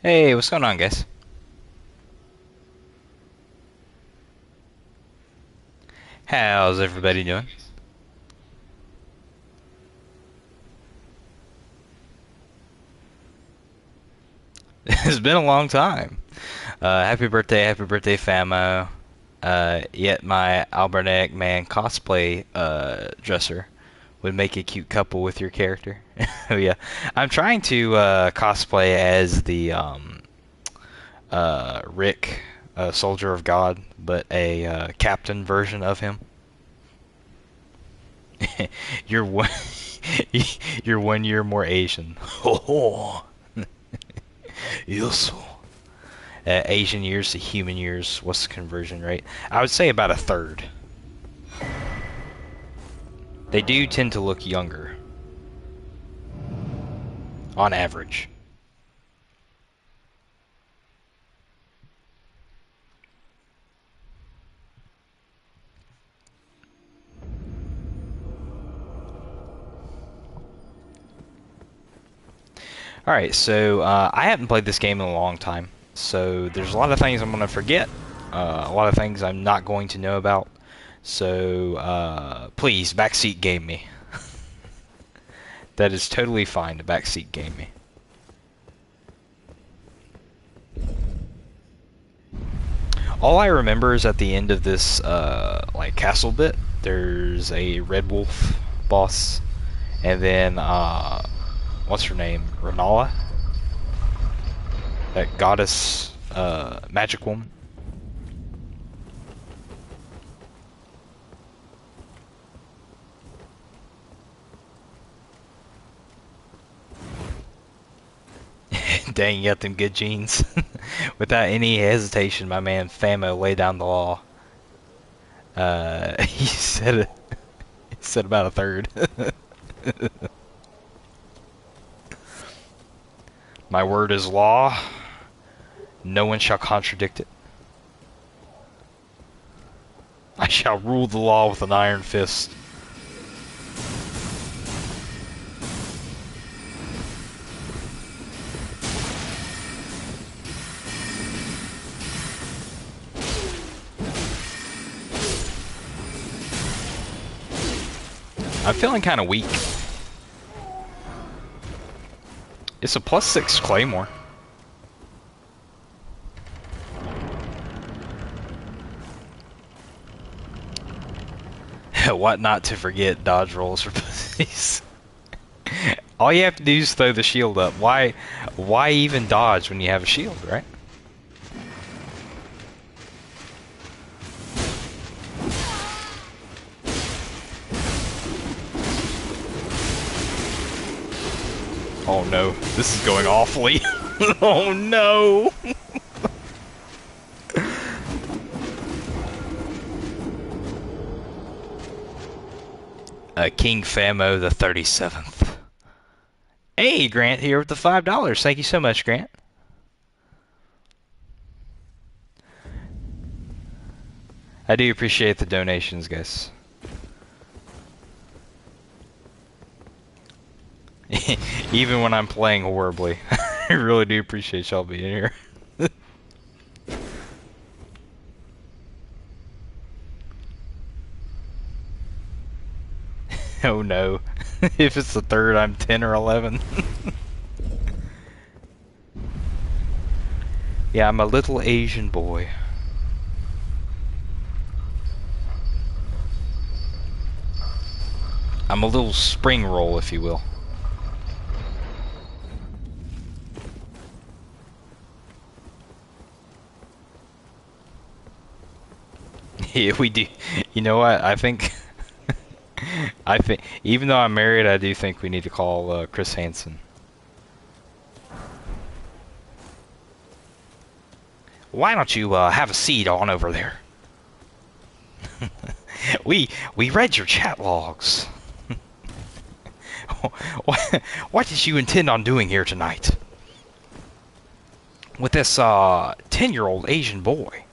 Hey, what's going on, guys? How's everybody doing? It's been a long time. Happy birthday, Famo. Yet my Albernac man cosplay dresser would make a cute couple with your character. Oh yeah, I'm trying to cosplay as the Rick, Soldier of God, but a captain version of him. You're one, you're 1 year more Asian. Oh, yes. Asian years to human years, what's the conversion rate? I would say about a third. They do tend to look younger, on average. Alright, so I haven't played this game in a long time, so there's a lot of things I'm going to forget, a lot of things I'm not going to know about, so please, backseat game me. That is totally fine to backseat game me. All I remember is at the end of this like castle bit, there's a red wolf boss, and then what's her name? Renala? That goddess magic woman. Dang, you got them good genes. Without any hesitation, my man Famo laid down the law. He said it. He said about a third. My word is law. No one shall contradict it. I shall rule the law with an iron fist. I'm feeling kind of weak. It's a +6 claymore. What not to forget, dodge rolls for pussies. All you have to do is throw the shield up. Why even dodge when you have a shield, right? Oh no, this is going awfully. Oh no! King Famo the 37th. Hey, Grant here with the $5. Thank you so much, Grant. I do appreciate the donations, guys. Even when I'm playing horribly, I really do appreciate y'all being here. Oh no. If it's the third, I'm 10 or 11. Yeah, I'm a little Asian boy. I'm a little spring roll, if you will. Yeah, we do. You know what? I think, even though I'm married, I do think we need to call Chris Hansen. Why don't you have a seat on over there? We read your chat logs. What did you intend on doing here tonight? With this 10-year-old Asian boy?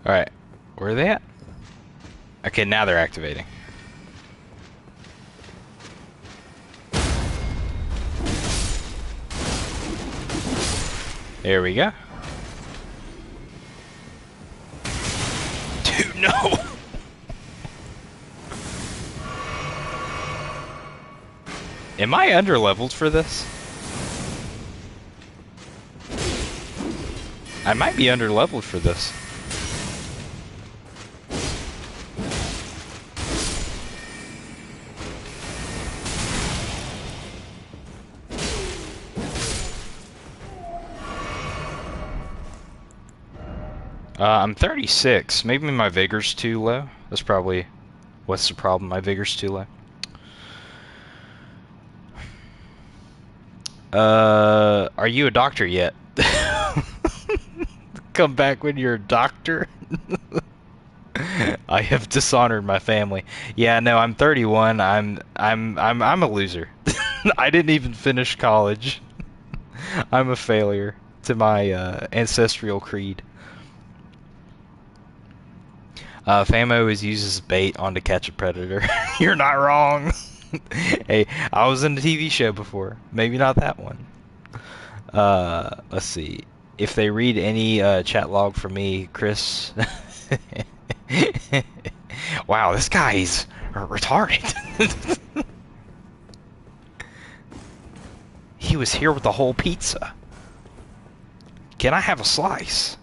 Alright. Where are they at? Okay, now they're activating. There we go. Dude, no! Am I underleveled for this? I might be underleveled for this. I'm 36. Maybe my vigor's too low. That's probably what's the problem. My vigor's too low. Are you a doctor yet? Come back when you're a doctor. I have dishonored my family. Yeah, no, I'm 31. I'm a loser. I didn't even finish college. I'm a failure to my ancestral creed. Famo is used as bait on to catch a predator. You're not wrong. Hey, I was in a TV show before. Maybe not that one. Let's see. If they read any chat log from me, Chris. Wow, this guy's retarded. He was here with the whole pizza. Can I have a slice?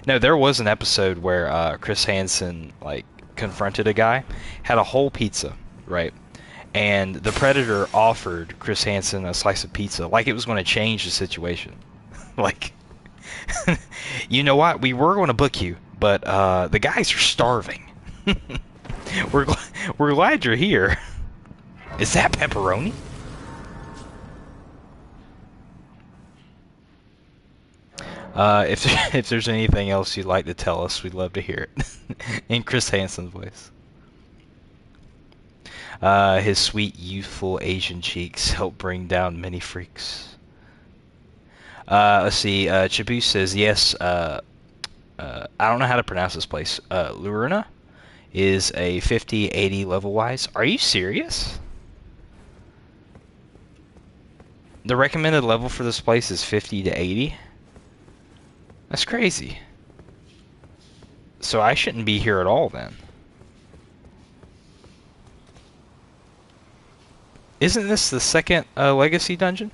No, there was an episode where Chris Hansen like confronted a guy, had a whole pizza, right? And the Predator offered Chris Hansen a slice of pizza, like it was going to change the situation. Like, you know what? We were going to book you, but the guys are starving. we're glad you're here. Is that pepperoni? If there's anything else you'd like to tell us, we'd love to hear it. In Chris Hansen's voice. His sweet, youthful Asian cheeks help bring down many freaks. Let's see. Chibu says yes. I don't know how to pronounce this place. Luruna is a 50-80 level wise. Are you serious? The recommended level for this place is 50 to 80. That's crazy. So I shouldn't be here at all then. Isn't this the second legacy dungeon?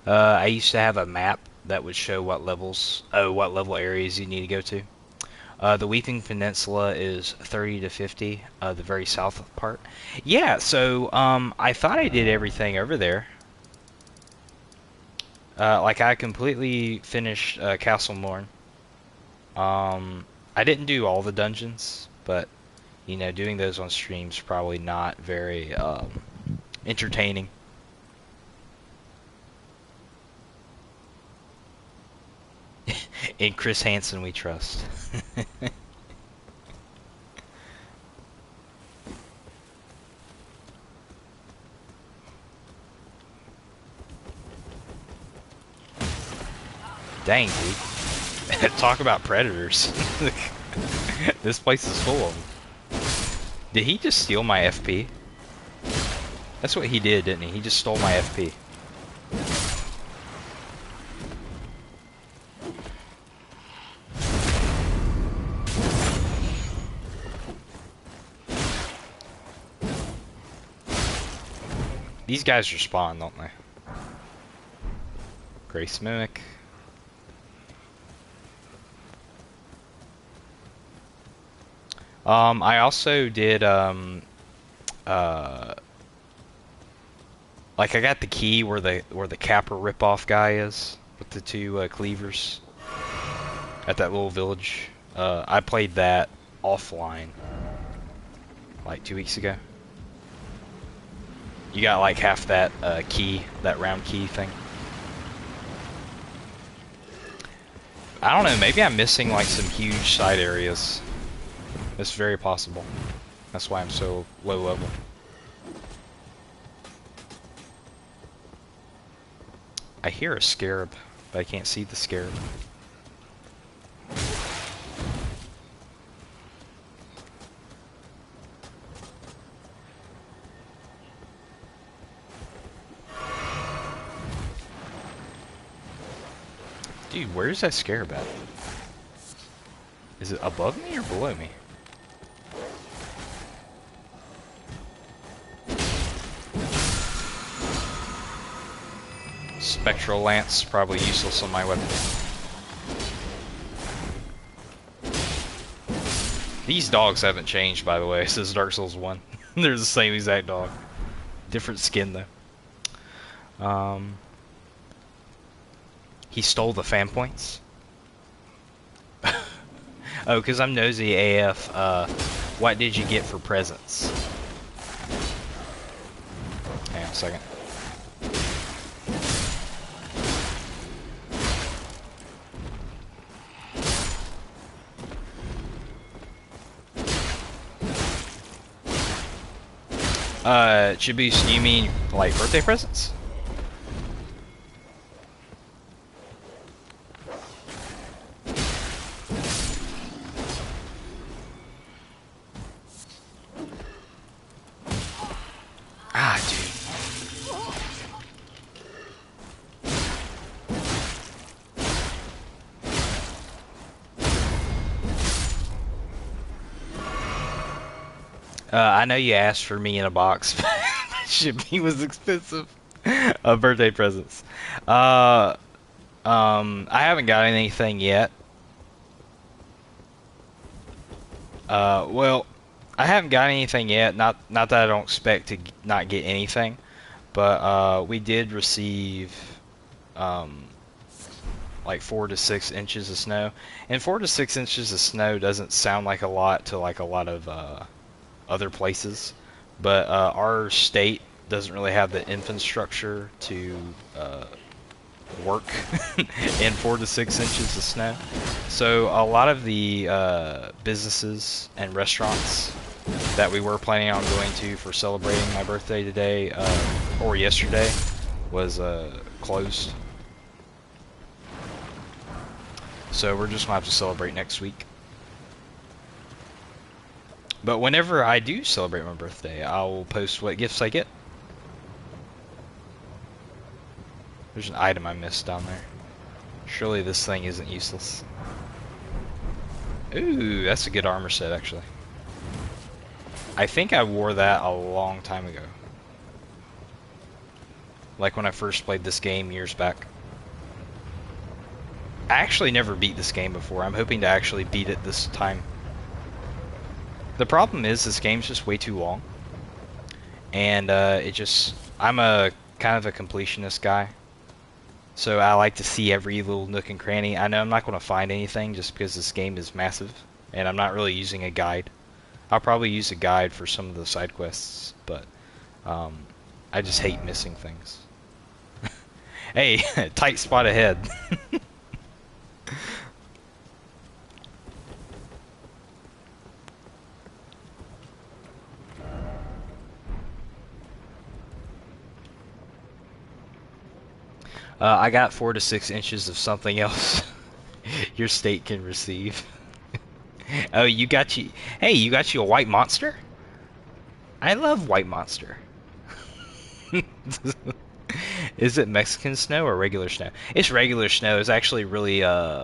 I used to have a map that would show what what level areas you need to go to. The Weeping Peninsula is 30 to 50, the very south part. Yeah, so I thought I did everything over there. Like I completely finished Castle Morn. I didn't do all the dungeons, but you know, doing those on stream's probably not very entertaining. In Chris Hansen we trust. Dang, dude. Talk about predators. This place is full of them. Did he just steal my FP? That's what he did, didn't he? He just stole my FP. These guys respawn, don't they? Grace Mimic. I also did, like I got the key where the Capper ripoff guy is with the two cleavers at that little village. I played that offline like 2 weeks ago. You got like half that key, that round key thing. I don't know, maybe I'm missing like some huge side areas. It's very possible. That's why I'm so low level. I hear a scarab, but I can't see the scarab. Dude, where's that scarab at? Is it above me or below me? Spectral Lance, probably useless on my weapon. These dogs haven't changed, by the way, since Dark Souls 1. They're the same exact dog. Different skin, though. He stole the fan points? Oh, because I'm nosy AF. What did you get for presents? Hang on a second. Chiboose, do you mean like birthday presents? Ah, dude. I know you asked for me in a box, but shipping was expensive. Birthday presents. I haven't got anything yet. Well, I haven't got anything yet. Not that I don't expect to not get anything, but we did receive like 4 to 6 inches of snow, and 4 to 6 inches of snow doesn't sound like a lot to like a lot of other places, but our state doesn't really have the infrastructure to work in 4 to 6 inches of snow. So a lot of the businesses and restaurants that we were planning on going to for celebrating my birthday today or yesterday was closed. So we're just gonna have to celebrate next week. But whenever I do celebrate my birthday, I'll post what gifts I get. There's an item I missed down there. Surely this thing isn't useless. Ooh, that's a good armor set, actually. I think I wore that a long time ago. Like when I first played this game years back. I actually never beat this game before. I'm hoping to actually beat it this time. The problem is this game's just way too long. And I'm a kind of a completionist guy. So I like to see every little nook and cranny. I know I'm not going to find anything just because this game is massive. And I'm not really using a guide. I'll probably use a guide for some of the side quests. But I just hate missing things. Hey, tight spot ahead. I got 4 to 6 inches of something else your state can receive. Oh, you got you. Hey, you got you a white monster? I love White Monster. Is it Mexican snow or regular snow? It's regular snow. It's actually really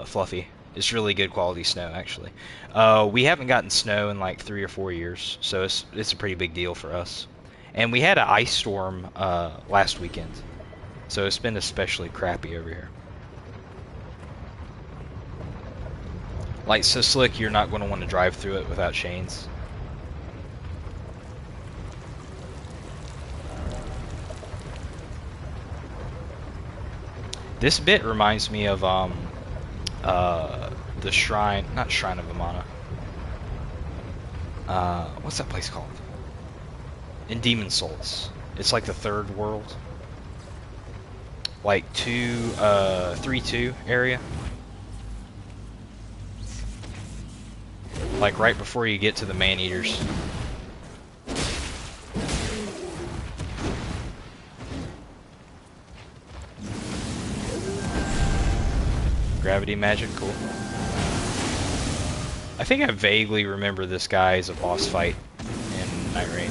fluffy. It's really good quality snow, actually. We haven't gotten snow in like 3 or 4 years, so it's a pretty big deal for us. And we had an ice storm last weekend, so it's been especially crappy over here. Like so slick, you're not going to want to drive through it without chains. This bit reminds me of the shrine, not Shrine of Amana. What's that place called? In Demon Souls. It's like the third world. Like 3-2 area. Like right before you get to the man-eaters. Gravity magic, cool. I think I vaguely remember this guy as a boss fight in Night Rain.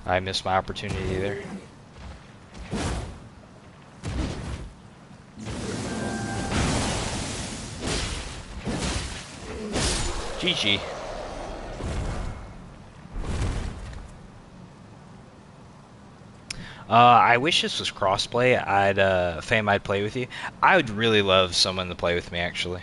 I missed my opportunity there. GG. I wish this was crossplay. Fam, I'd play with you. I would really love someone to play with me, actually.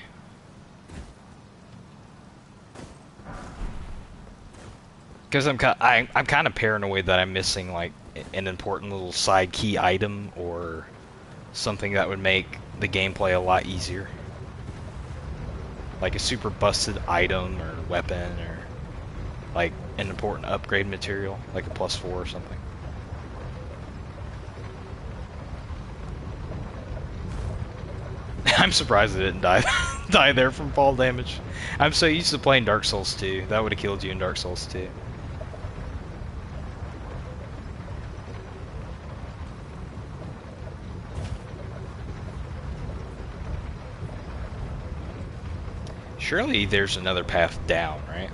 Because I'm kind of paranoid that I'm missing like an important little side key item or something that would make the gameplay a lot easier. Like a super busted item or weapon or like an important upgrade material, like a +4 or something. I'm surprised it didn't die there from fall damage. I'm so used to playing Dark Souls 2. That would have killed you in Dark Souls 2. Surely there's another path down, right?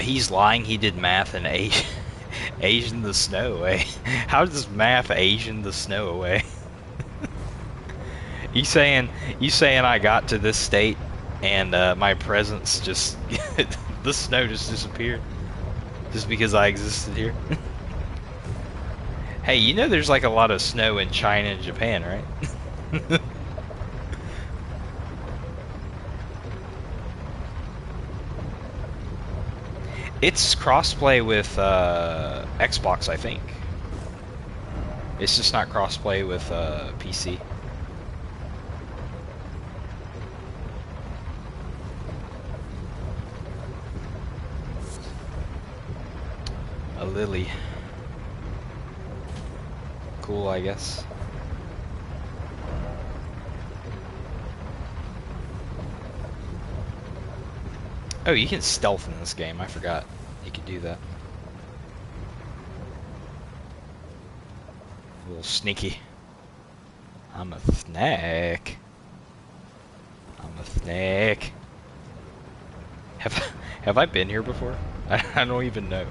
He's lying. He did math and Asian the snow away. How does math Asian the snow away? You saying I got to this state and my presence just the snow just disappeared just because I existed here? Hey, you know there's like a lot of snow in China and Japan, right? It's crossplay with Xbox, I think. It's just not crossplay with PC. A lily. Cool, I guess. Oh, you can stealth in this game. I forgot you could do that. A little sneaky. I'm a snake. I'm a snake. Have I been here before? I don't even know.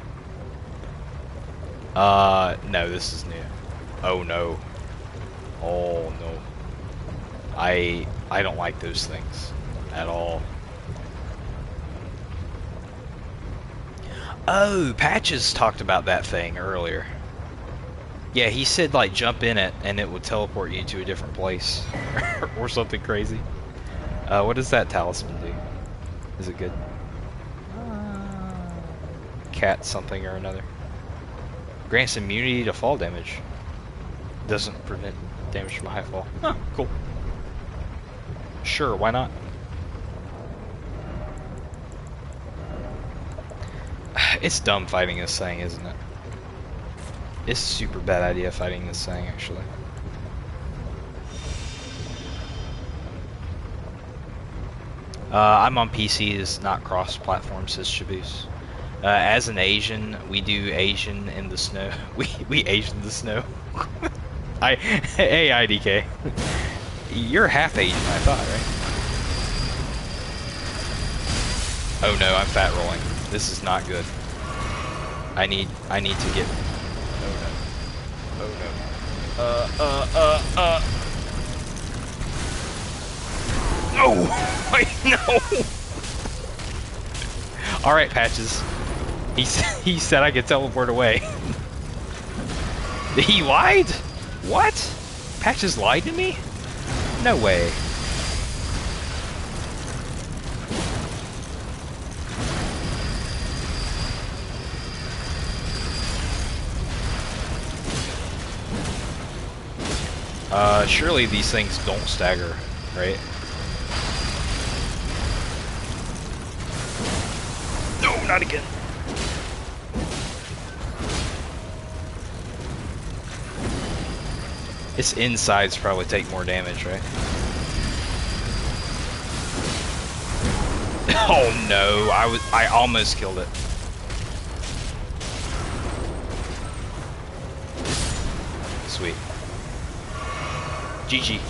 No, this is new. Oh no. Oh no. I don't like those things at all. Oh, Patches talked about that thing earlier. Yeah, he said like jump in it and it would teleport you to a different place or something crazy. What does that talisman do? Is it good? Cat something or another. Grants immunity to fall damage. Doesn't prevent damage from a high fall. Huh, cool. Sure, why not? It's dumb fighting this thing, isn't it? It's a super bad idea fighting this thing, actually. I'm on PC. It's not cross-platform, says Shaboos. As an Asian, we do Asian in the snow. We Asian the snow. Hey IDK. You're half Asian, I thought, right? Oh no, I'm fat rolling. This is not good. I need to get. Oh no. No! Wait, no! Alright, Patches. He said I could teleport away. He lied? What? Patches lied to me? No way. Surely these things don't stagger, right? No, not again. Its insides probably take more damage, right? Oh no, I almost killed it. Sweet. GG.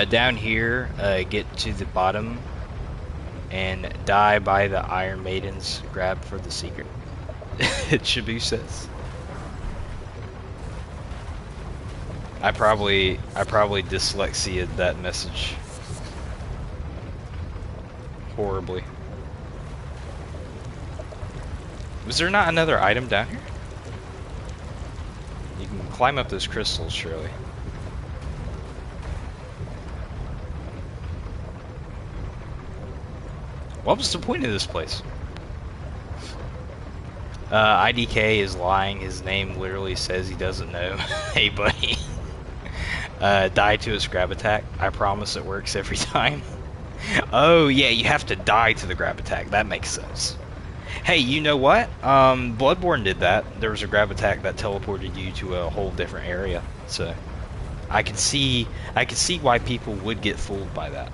Down here, get to the bottom and die by the Iron Maiden's grab for the secret. Shabu says. I probably dyslexiaed that message horribly. Was there not another item down here? You can climb up those crystals, surely. What was the point of this place? IDK is lying. His name literally says he doesn't know. Hey, buddy. Die to his grab attack. I promise it works every time. Oh, yeah, you have to die to the grab attack. That makes sense. Hey, you know what? Bloodborne did that. There was a grab attack that teleported you to a whole different area. So, I could see why people would get fooled by that.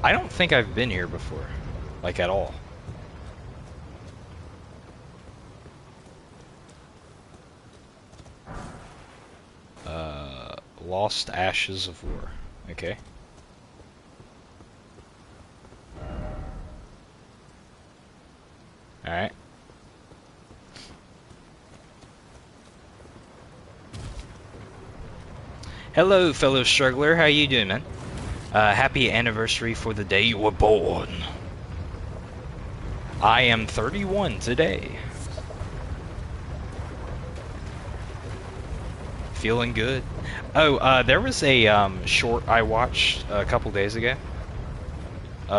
I don't think I've been here before, like at all. Lost Ashes of War. Okay. Alright. Hello, fellow struggler. How you doing, man? Happy anniversary for the day you were born. I am 31 today. Feeling good. Oh, there was a short I watched a couple days ago.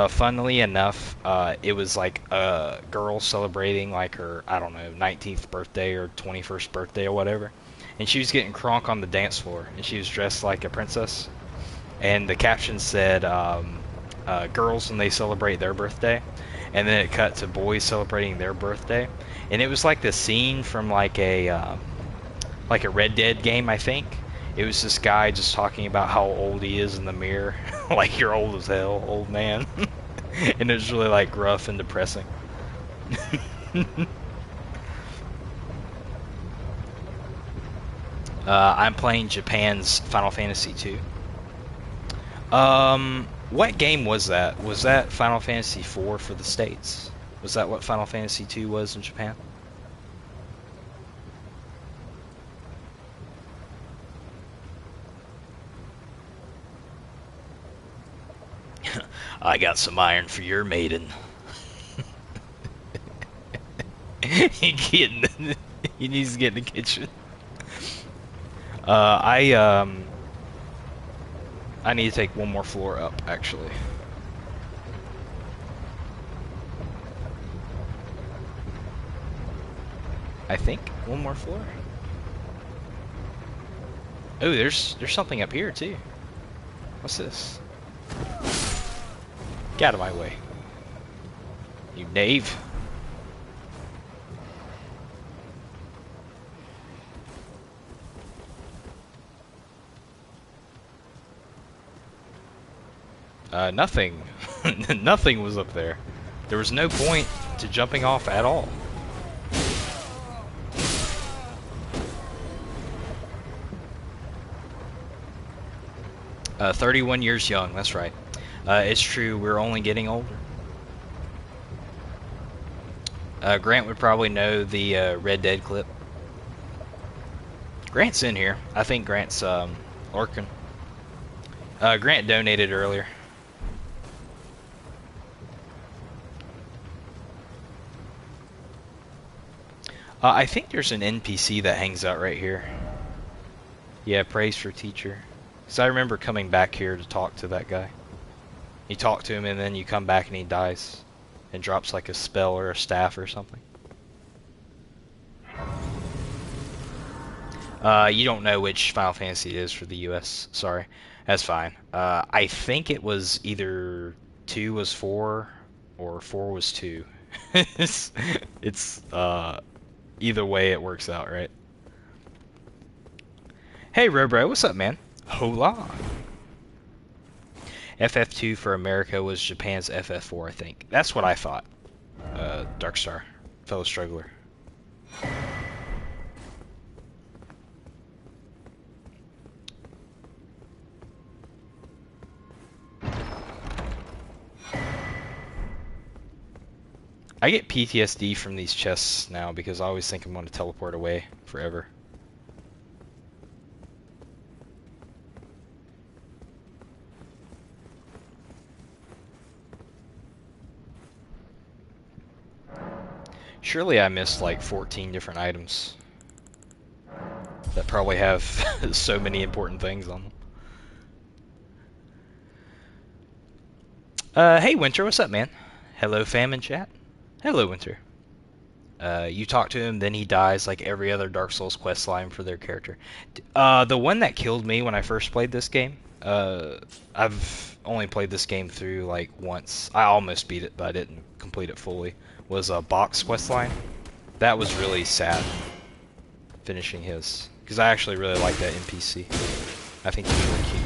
Funnily enough, it was like a girl celebrating like her, I don't know, 19th birthday or 21st birthday or whatever. And she was getting crunk on the dance floor, and she was dressed like a princess. And the caption said, girls when they celebrate their birthday. And then it cut to boys celebrating their birthday. And it was like the scene from like a Red Dead game, I think. It was this guy just talking about how old he is in the mirror. Like, you're old as hell, old man. And it was really like rough and depressing. I'm playing Japan's Final Fantasy II. What game was that? Was that Final Fantasy IV for the States? Was that what Final Fantasy II was in Japan? I got some iron for your maiden. He needs to get in the kitchen. I need to take one more floor up, actually. I think one more floor. Oh, there's something up here too. What's this? Get out of my way, you knave. Nothing. Nothing was up there. There was no point to jumping off at all. 31 years young, that's right. It's true, we're only getting older. Grant would probably know the Red Dead clip. Grant's in here. I think Grant's lurking. Grant donated earlier. I think there's an NPC that hangs out right here. Yeah, praise for teacher. Because I remember coming back here to talk to that guy. You talk to him and then you come back and he dies. And drops like a spell or a staff or something. You don't know which Final Fantasy it is for the US. Sorry. That's fine. I think it was either 2 was 4 or 4 was 2. it's either way it works out, right? Hey Robro, what's up, man? Hola. FF2 for America was Japan's FF4, I think. That's what I thought. Darkstar, fellow struggler. I get PTSD from these chests now because I always think I'm going to teleport away forever. Surely I missed like 14 different items that probably have so many important things on them. Hey Winter, what's up, man? Hello fam in chat. Hello Winter. You talk to him, then he dies like every other Dark Souls quest line for their character. The one that killed me when I first played this game, I've only played this game through like once. I almost beat it, but I didn't complete it fully. Was a box quest line. That was really sad, finishing his. Because I actually really like that NPC. I think he's really cute.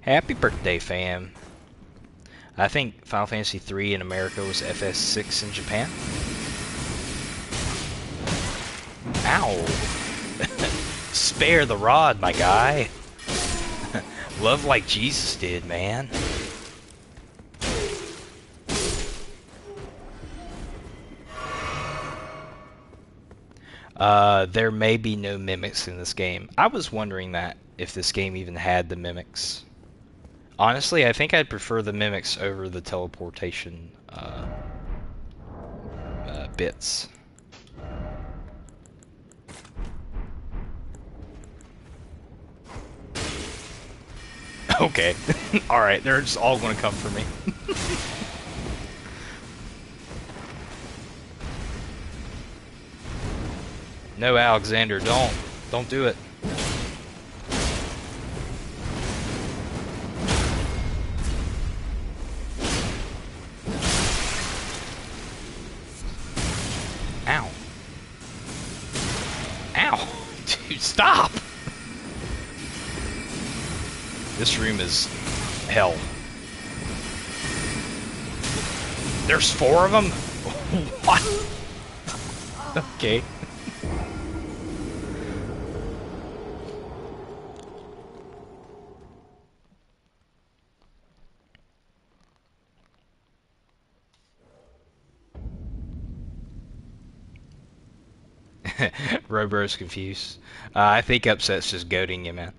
Happy birthday, fam. I think Final Fantasy 3 in America was FS6 in Japan. Ow! Spare the rod, my guy. Love like Jesus did, man. There may be no mimics in this game. I was wondering that, if this game even had the mimics. Honestly, I think I'd prefer the mimics over the teleportation bits. Okay. Alright, they're just all gonna come for me. No, Alexander, don't. Don't do it. Ow. Ow! Dude, stop! This room is hell. There's 4 of them? What? Okay. Robro's confused. I think Upset's just goading you, man.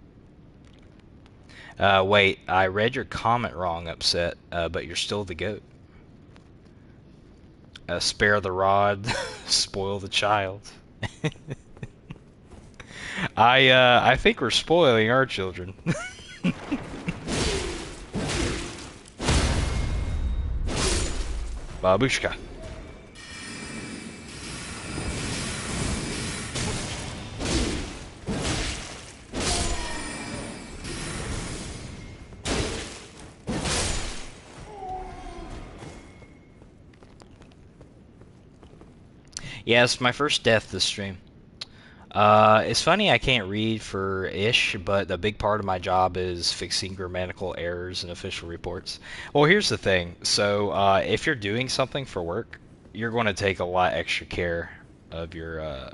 Wait, I read your comment wrong, Upset, but you're still the goat. Spare the rod, spoil the child. I think we're spoiling our children. Babushka. Yeah, it's my first death this stream. It's funny I can't read for ish, but a big part of my job is fixing grammatical errors in official reports. Well, here's the thing. So, if you're doing something for work, you're going to take a lot extra care of your,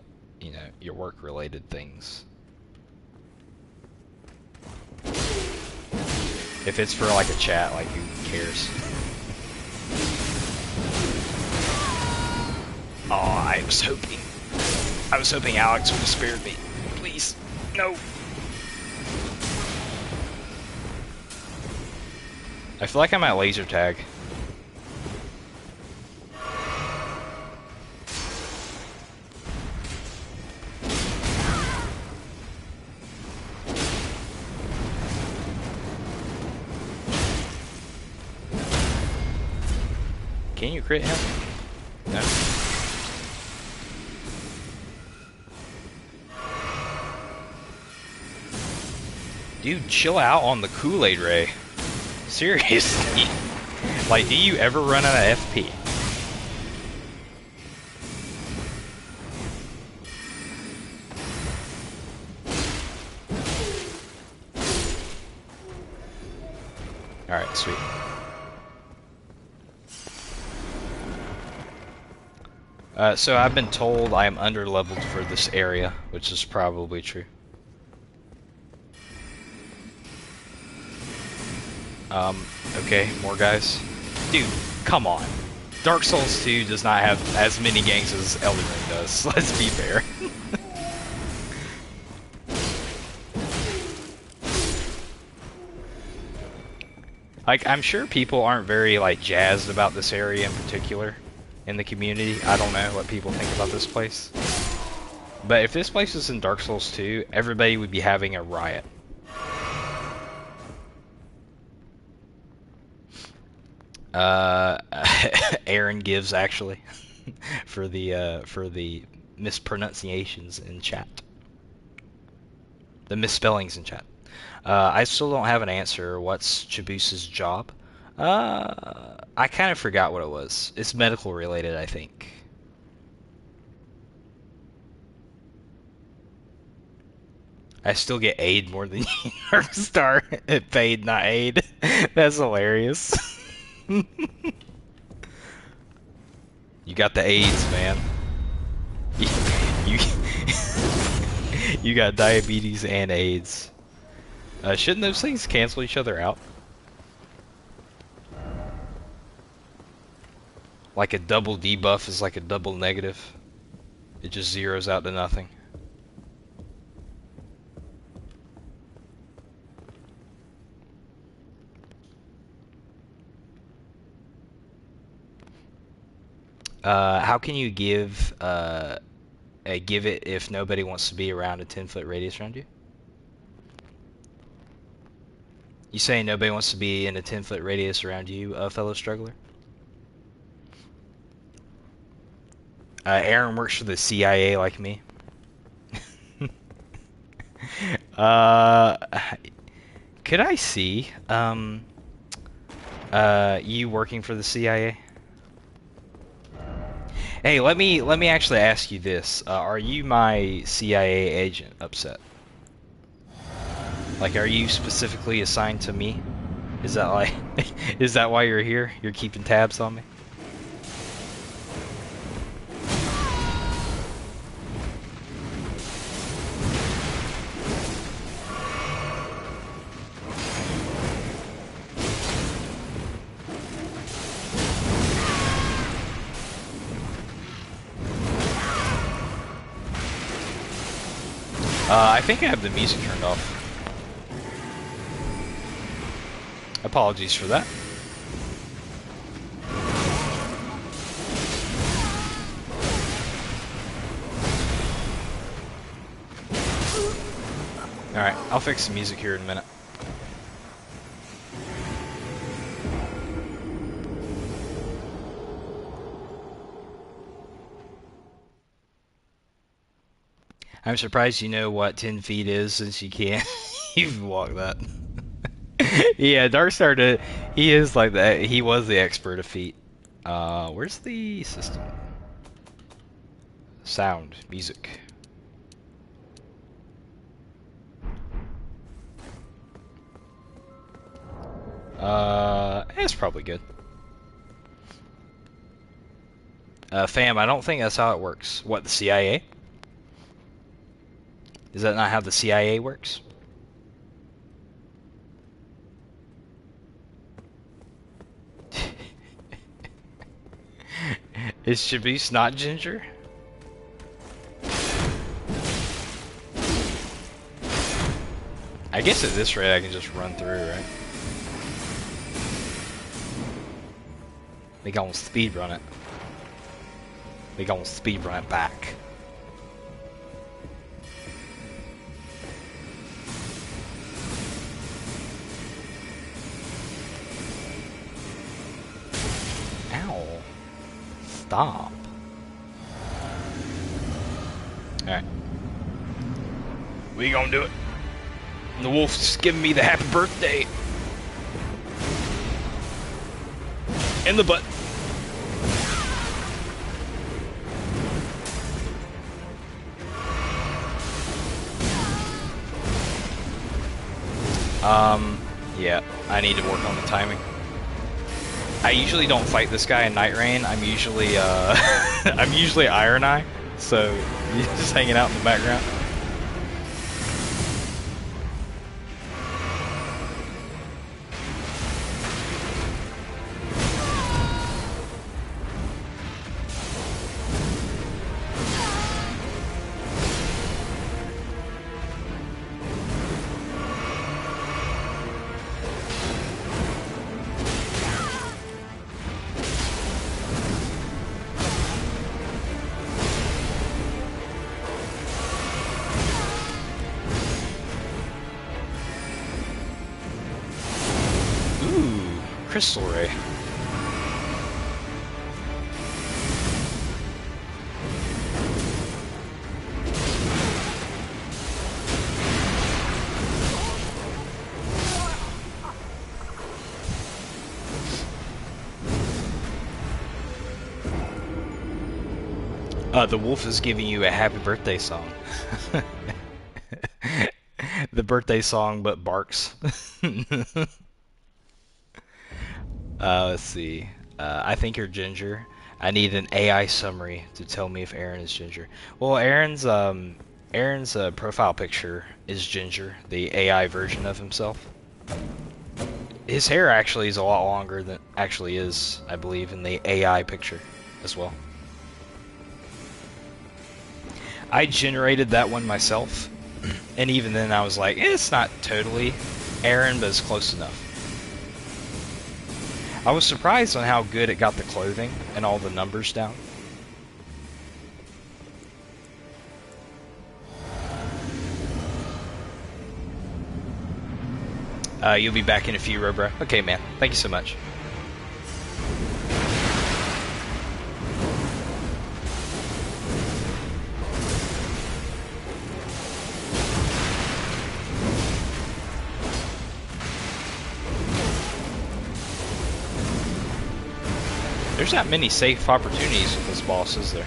your work-related things. If it's for like a chat, like who cares? Oh, I was hoping Alex would have spared me. Please, no. I feel like I'm at laser tag. Can you crit him? No. Dude, chill out on the Kool-Aid Ray. Seriously. Like, do you ever run out of FP? Alright, sweet. So I've been told I am under-leveled for this area, which is probably true. Okay, more guys. Dude, come on. Dark Souls 2 does not have as many gangs as Elden Ring does, let's be fair. Like, I'm sure people aren't very, like, jazzed about this area in particular in the community. I don't know what people think about this place. But if this place was in Dark Souls 2, everybody would be having a riot. Aaron gives, actually, for the mispronunciations in chat. The misspellings in chat. I still don't have an answer. What's Chibusa's job? I kind of forgot what it was. It's medical related, I think. I still get aid more than you, Star. Paid, not aid. That's hilarious. You got the AIDS, man. You, you got diabetes and AIDS. Shouldn't those things cancel each other out? Like a double debuff is like a double negative. It just zeroes out to nothing. How can you give it if nobody wants to be around a 10-foot radius around you? You saying nobody wants to be in a 10-foot radius around you, fellow struggler? Aaron works for the CIA like me. Could I see you working for the CIA? Hey, let me actually ask you this. Are you my CIA agent upset? Like, are you specifically assigned to me? Is that like, is that why you're here? You're keeping tabs on me? I think I have the music turned off. Apologies for that. Alright, I'll fix the music here in a minute. I'm surprised you know what 10 feet is since you can't even walk that. Yeah, Darkstar did. He is like that. He was the expert of feet. Where's the system? Sound, music. It's probably good. Fam, I don't think that's how it works. What, the CIA? Is that not how the CIA works? Is Shaboose not ginger? I guess at this rate I can just run through, right? We gonna speed run it. We gonna speed run it back. Ow. Stop. Alright. We gonna do it. And the wolf's giving me the happy birthday. In the butt. Yeah, I need to work on the timing. I usually don't fight this guy in Night Rain. I'm usually, I'm usually Iron Eye, so he's just hanging out in the background. Crystal Ray. The wolf is giving you a happy birthday song. The birthday song, but barks. Let's see. I think you're ginger. I need an AI summary to tell me if Aaron is ginger. Well, Aaron's profile picture is ginger, the AI version of himself. His hair actually is a lot longer than actually is, I believe, in the AI picture as well. I generated that one myself, and even then I was like, it's not totally Aaron, but it's close enough. I was surprised on how good it got the clothing and all the numbers down. You'll be back in a few, Robro. Okay, man. Thank you so much. There's not many safe opportunities with this boss, is there?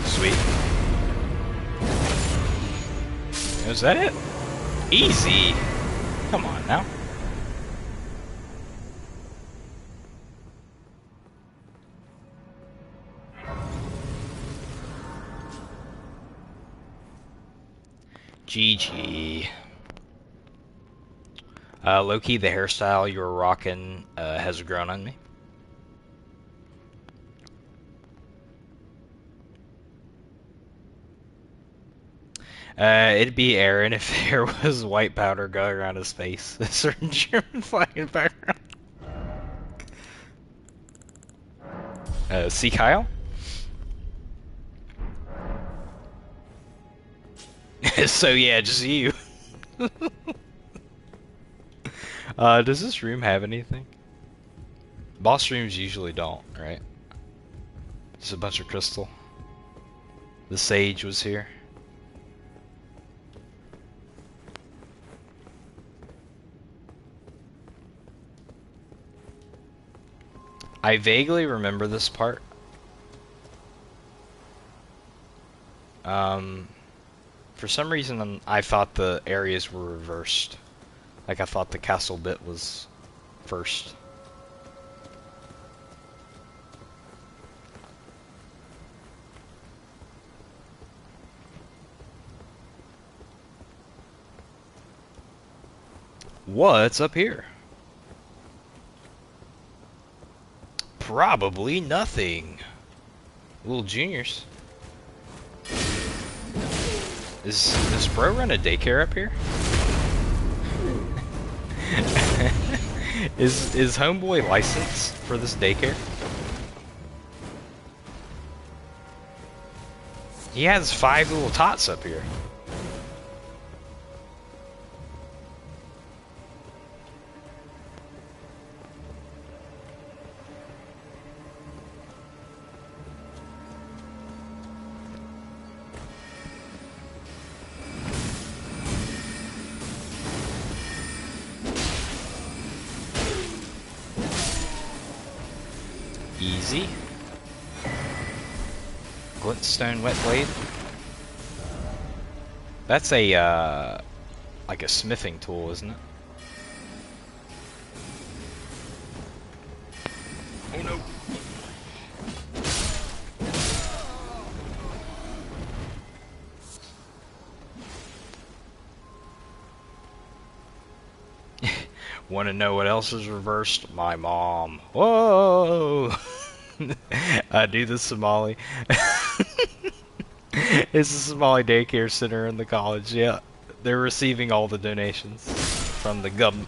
Sweet. Is that it? Easy. Come on now. GG. Loki, the hairstyle you were rocking has grown on me. It'd be Aaron if there was white powder going around his face. A certain German flag in the background. See Kyle? So yeah, just you. Does this room have anything? Boss rooms usually don't, right? Just a bunch of crystal. The sage was here. I vaguely remember this part. Um, for some reason, I thought the areas were reversed. Like, I thought the castle bit was first. What's up here? Probably nothing. Little juniors. Is bro run a daycare up here? Is homeboy licensed for this daycare? He has 5 little tots up here. Easy. Glintstone wet blade. That's a like a smithing tool, isn't it? Oh no. Want to know what else is reversed? My mom. Whoa! I do the Somali. It's a Somali daycare center in the college. Yeah, they're receiving all the donations from the government.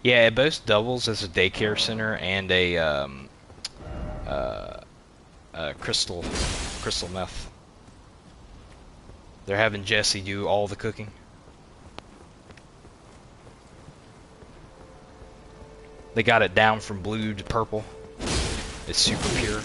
Yeah, it both doubles as a daycare center and a uh, crystal meth. They're having Jesse do all the cooking. They got it down from blue to purple. It's super pure.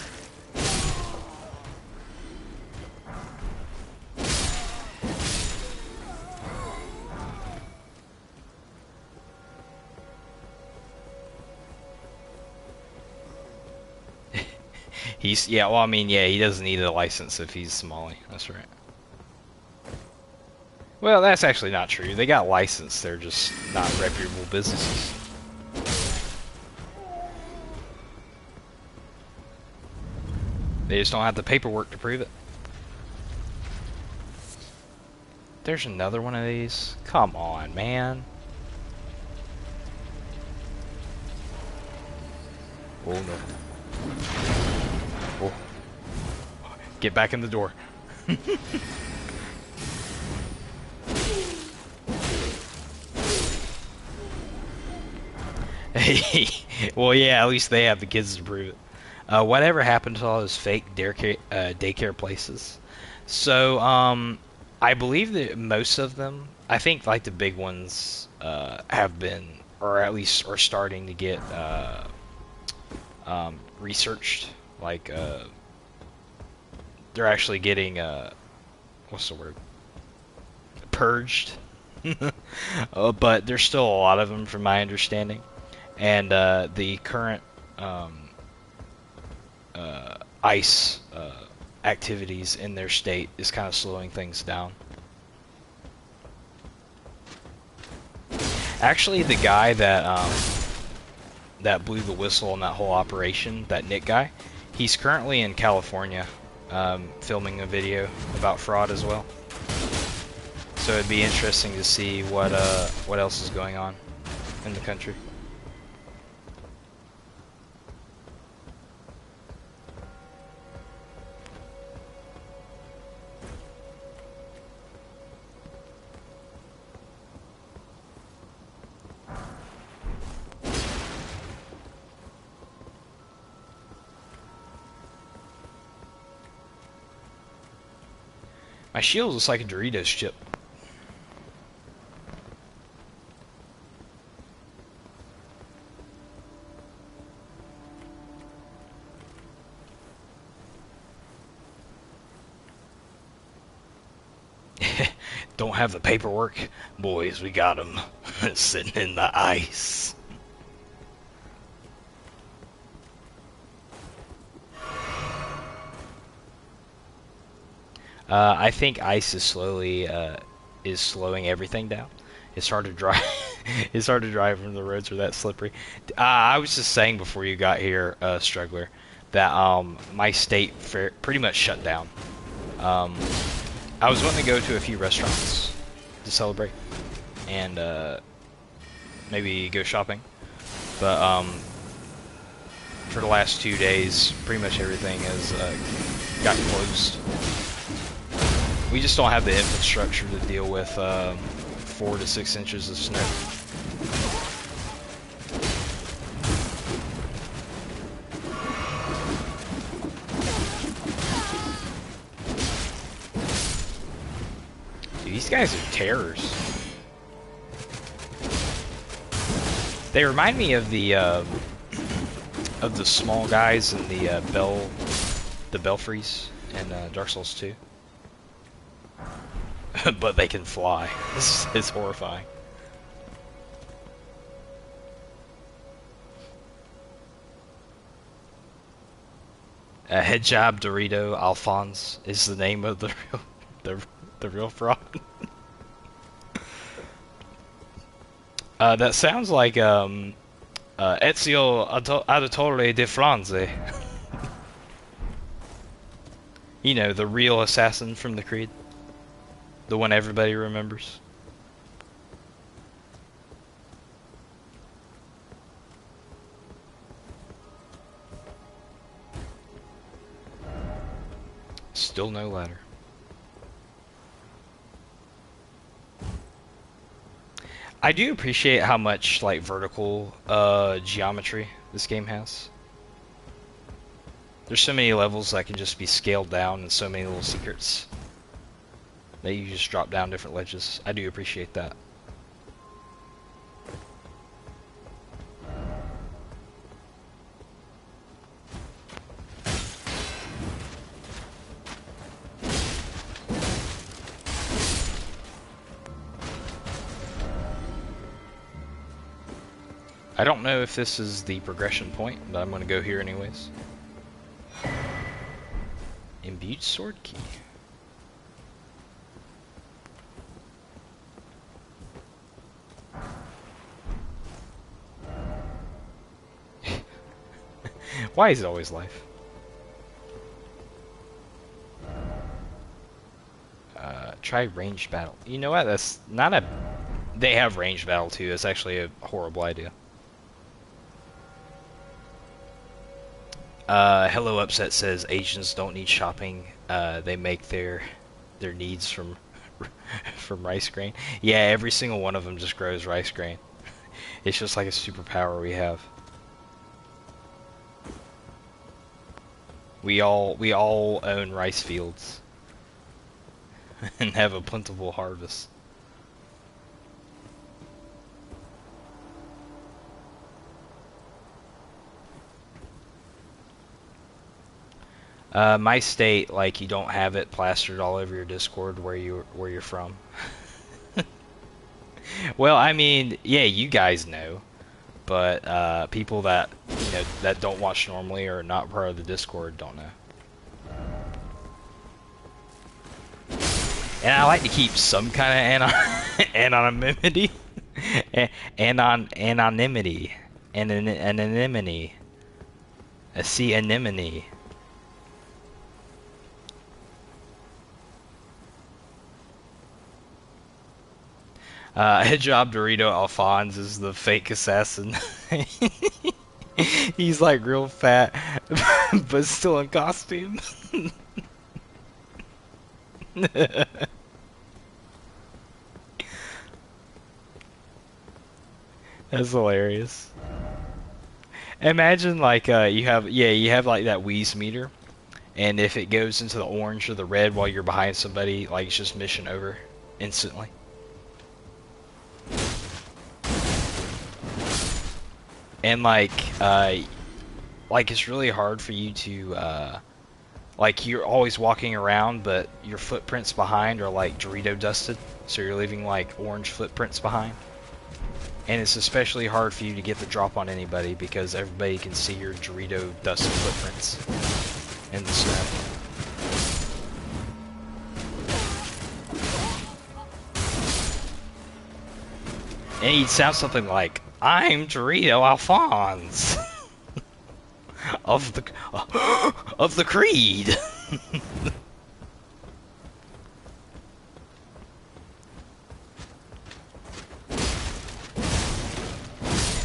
Yeah, well, I mean, yeah, he doesn't need a license if he's Somali. That's right. Well, that's actually not true. They got licensed. They're just not reputable businesses. They just don't have the paperwork to prove it. There's another one of these. Come on, man. Oh, no. Oh. Get back in the door. Hey, well, yeah, at least they have the kids to prove it. Whatever happened to all those fake daycare places? So, I believe that most of them, I think like the big ones, have been, or at least are starting to get researched. Like, they're actually getting, what's the word? Purged. But there's still a lot of them, from my understanding. And the current ICE activities in their state is kind of slowing things down. Actually, the guy that blew the whistle on that whole operation, that Nick guy, he's currently in California filming a video about fraud as well. So it'd be interesting to see what else is going on in the country. My shield looks like a Doritos chip. Don't have the paperwork? Boys, we got him. Sitting in the ice. I think ice is slowing everything down. It's hard to drive. It's hard to drive when the roads are that slippery. I was just saying before you got here, Struggler, that my state pretty much shut down. Um, I was wanting to go to a few restaurants to celebrate and maybe go shopping, but for the last 2 days, pretty much everything has got closed. We just don't have the infrastructure to deal with 4 to 6 inches of snow. Dude, these guys are terrors. They remind me of the small guys in the belfries in Dark Souls 2. But they can fly. This is horrifying. Head job Dorito Alphonse is the name of the real fraud. That sounds like Ezio Auditore de Franze. You know, the real assassin from the Creed. The one everybody remembers. Still no ladder. I do appreciate how much like vertical geometry this game has. There's so many levels that can just be scaled down and so many little secrets that you just drop down different ledges. I do appreciate that. I don't know if this is the progression point, but I'm going to go here anyways. Imbued sword key. Why is it always life? Try ranged battle. You know what? That's not a... They have ranged battle too. It's actually a horrible idea. Hello Upset says Asians don't need shopping. They make their needs from from rice grain. Yeah, every single one of them just grows rice grain. It's just like a superpower we have. We all own rice fields and have a plentiful harvest. My state, like, you don't have it plastered all over your Discord where you're from. Well, I mean, yeah, you guys know, but people that that don't watch normally or not part of the Discord don't know. And I like to keep some kind of anonymity, anonymity, anonymity. I see anemone. Head job Dorito Alphonse is the fake assassin. He's like real fat, but still in costume. That's hilarious. Imagine like you have like that wheeze meter, and if it goes into the orange or the red while you're behind somebody, like it's just mission over instantly. And like it's really hard for you to Like you're always walking around, but your footprints behind are like Dorito dusted, so you're leaving like orange footprints behind. And it's especially hard for you to get the drop on anybody because everybody can see your Dorito dusted footprints in the snow. And he'd sound something like, "I'm Dorito Alphonse of the of the Creed."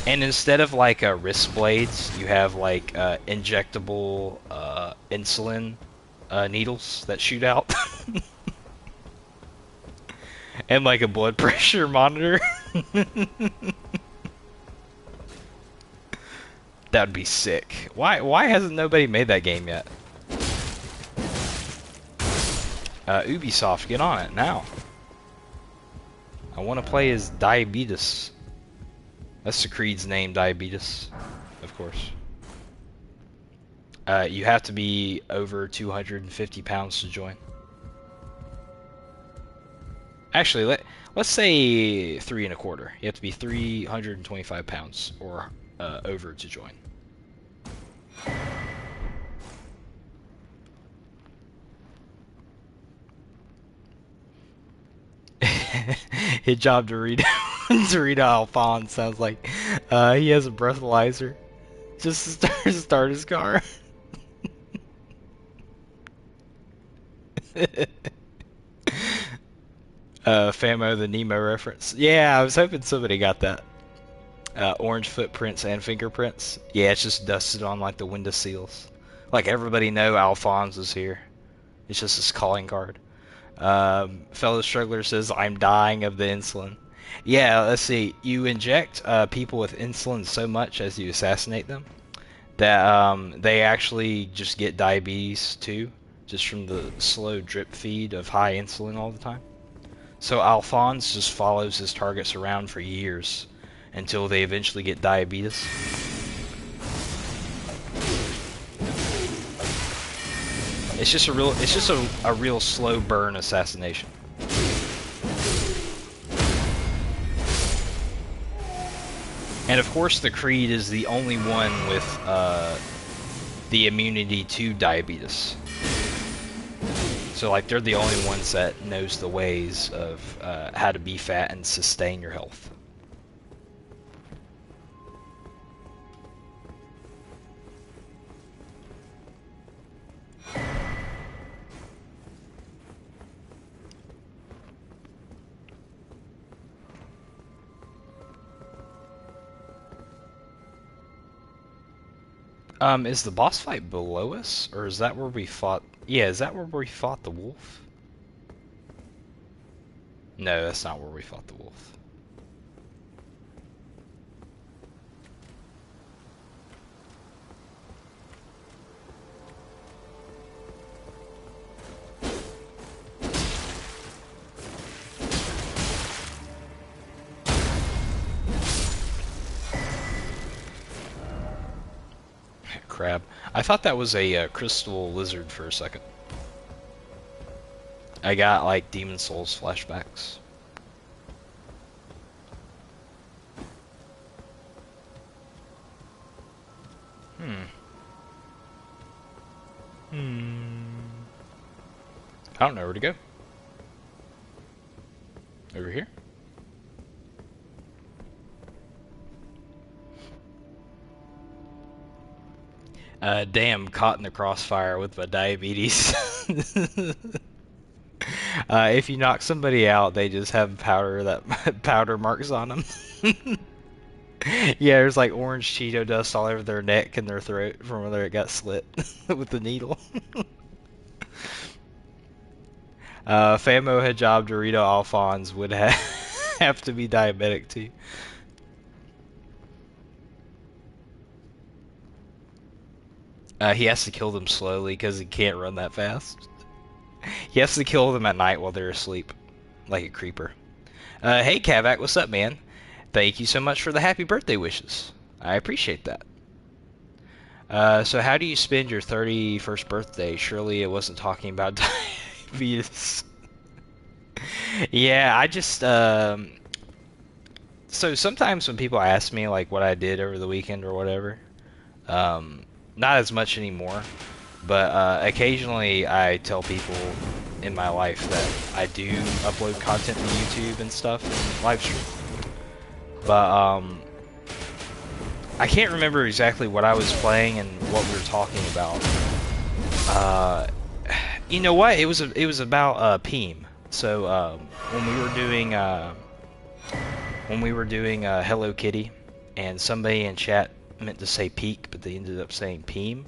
And instead of like wrist blades, you have like injectable insulin needles that shoot out, and like a blood pressure monitor. That'd be sick. Why hasn't nobody made that game yet? Ubisoft, get on it now. I want to play as Diabetes. That's the Creed's name, Diabetes, of course. You have to be over 250 pounds to join. Actually, let's say 3¼ You have to be 325 pounds or over to join. Hit job Dorito. Dorito Alphonse sounds like he has a breathalyzer. Just to start his car. Famo the Nemo reference. Yeah, I was hoping somebody got that. Orange footprints and fingerprints. Yeah, it's just dusted on like the window seals. Like everybody know Alphonse is here. It's just his calling card. Fellow Struggler says, "I'm dying of the insulin." Yeah, let's see. You inject people with insulin so much as you assassinate them that they actually just get diabetes too, just from the slow drip feed of high insulin all the time. So Alphonse just follows his targets around for years until they eventually get diabetes. It's just a real slow burn assassination. And of course the Creed is the only one with the immunity to diabetes. So like they're the only ones that knows the ways of how to be fat and sustain your health. Is the boss fight below us, or is that where we fought? Yeah, is that where we fought the wolf? No, that's not where we fought the wolf. Crab. I thought that was a crystal lizard for a second. I got like Demon Souls flashbacks. I don't know where to go. Over here? Damn, caught in the crossfire with my diabetes. If you knock somebody out, they just have powder marks on them. Yeah, there's like orange Cheeto dust all over their neck and their throat from where it got slit with the needle. Famo Hijab Dorito Alphonse would have to be diabetic too. He has to kill them slowly because he can't run that fast. He has to kill them at night while they're asleep, like a creeper. Hey Kavak, what's up, man? Thank you so much for the happy birthday wishes. I appreciate that. So how do you spend your 31st birthday? Surely it wasn't talking about diabetes. Yeah, I just so sometimes when people ask me like what I did over the weekend or whatever, um, not as much anymore, but occasionally I tell people in my life that I do upload content to YouTube and stuff and live stream. But I can't remember exactly what I was playing and what we were talking about. Uh, you know what? It was about Peem. So when we were doing Hello Kitty, and somebody in chat meant to say peak, but they ended up saying Peem.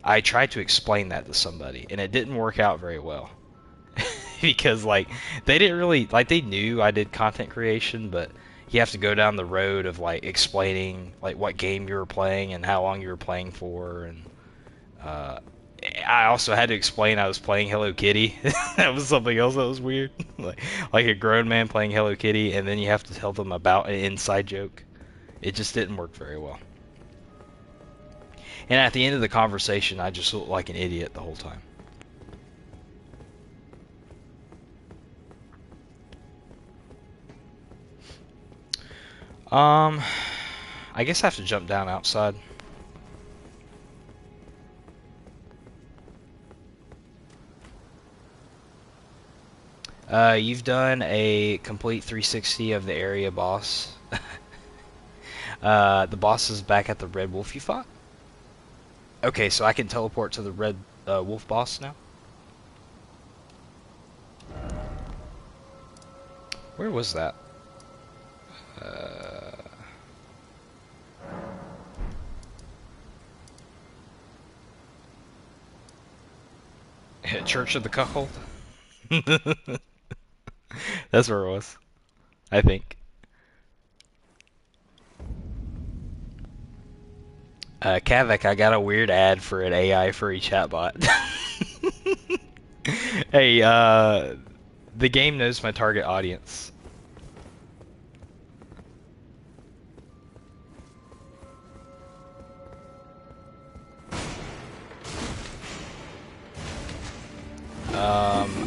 I tried to explain that to somebody, and it didn't work out very well. Because like they didn't really like they knew I did content creation, but you have to go down the road of like explaining like what game you were playing and how long you were playing for, and uh, I also had to explain I was playing Hello Kitty. That was something else that was weird. like a grown man playing Hello Kitty, and then you have to tell them about an inside joke. It just didn't work very well. And at the end of the conversation, I just looked like an idiot the whole time. Um, I guess I have to jump down outside. You've done a complete 360 of the area boss. The boss is back at the red wolf you fought. Okay, so I can teleport to the red wolf boss now. Where was that? Uh, Church of the Cuckold? That's where it was, I think. Kavak, I got a weird ad for an AI furry chatbot. Hey, the game knows my target audience.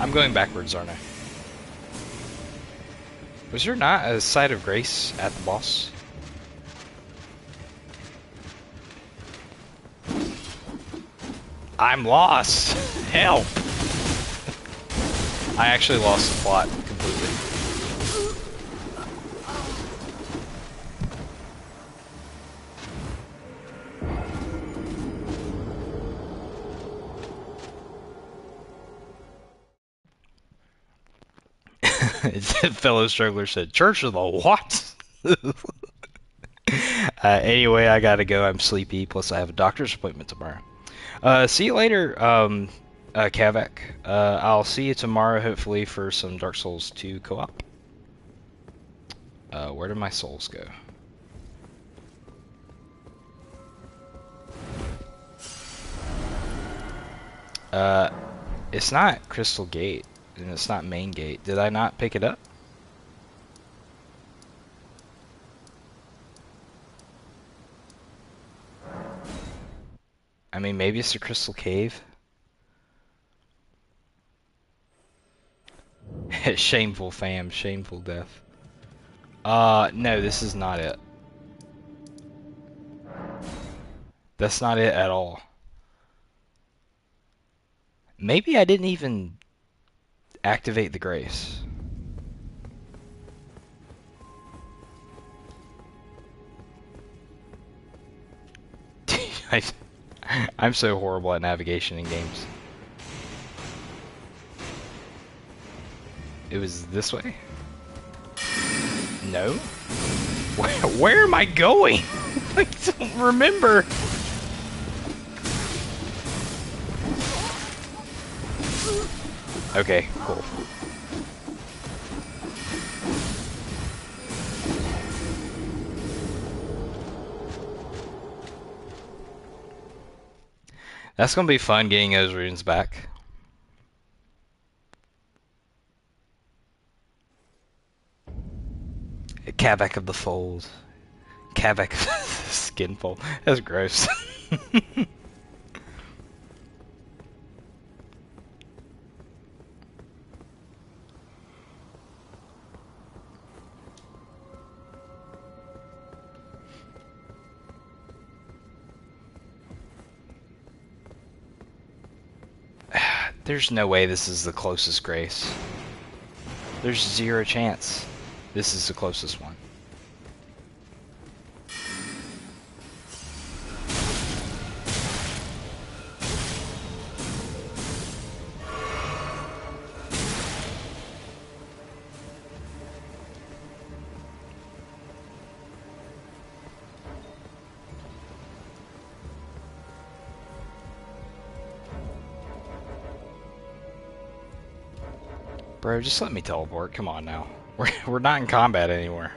I'm going backwards, aren't I? Was there not a site of grace at the boss? I'm lost! Help! I actually lost the plot completely. Fellow struggler said, Church of the what? Anyway, I gotta go. I'm sleepy. Plus, I have a doctor's appointment tomorrow. See you later, Kavak. I'll see you tomorrow, hopefully, for some Dark Souls 2 co-op. Where did my souls go? Uh, it's not Crystal Gate, and it's not Main Gate. Did I not pick it up? I mean, maybe it's the Crystal Cave. Shameful fam, shameful death. No, this is not it. That's not it at all. Maybe I didn't even activate the grace. I, I'm so horrible at navigation in games. It was this way? No? Where am I going? I don't remember. Okay, cool. That's gonna be fun getting those runes back. Kavak of the Fold. Kavak of the Skinfold. That's gross. There's no way this is the closest Grace. There's zero chance this is the closest one. Bro, just let me teleport. Come on now. We're not in combat anymore.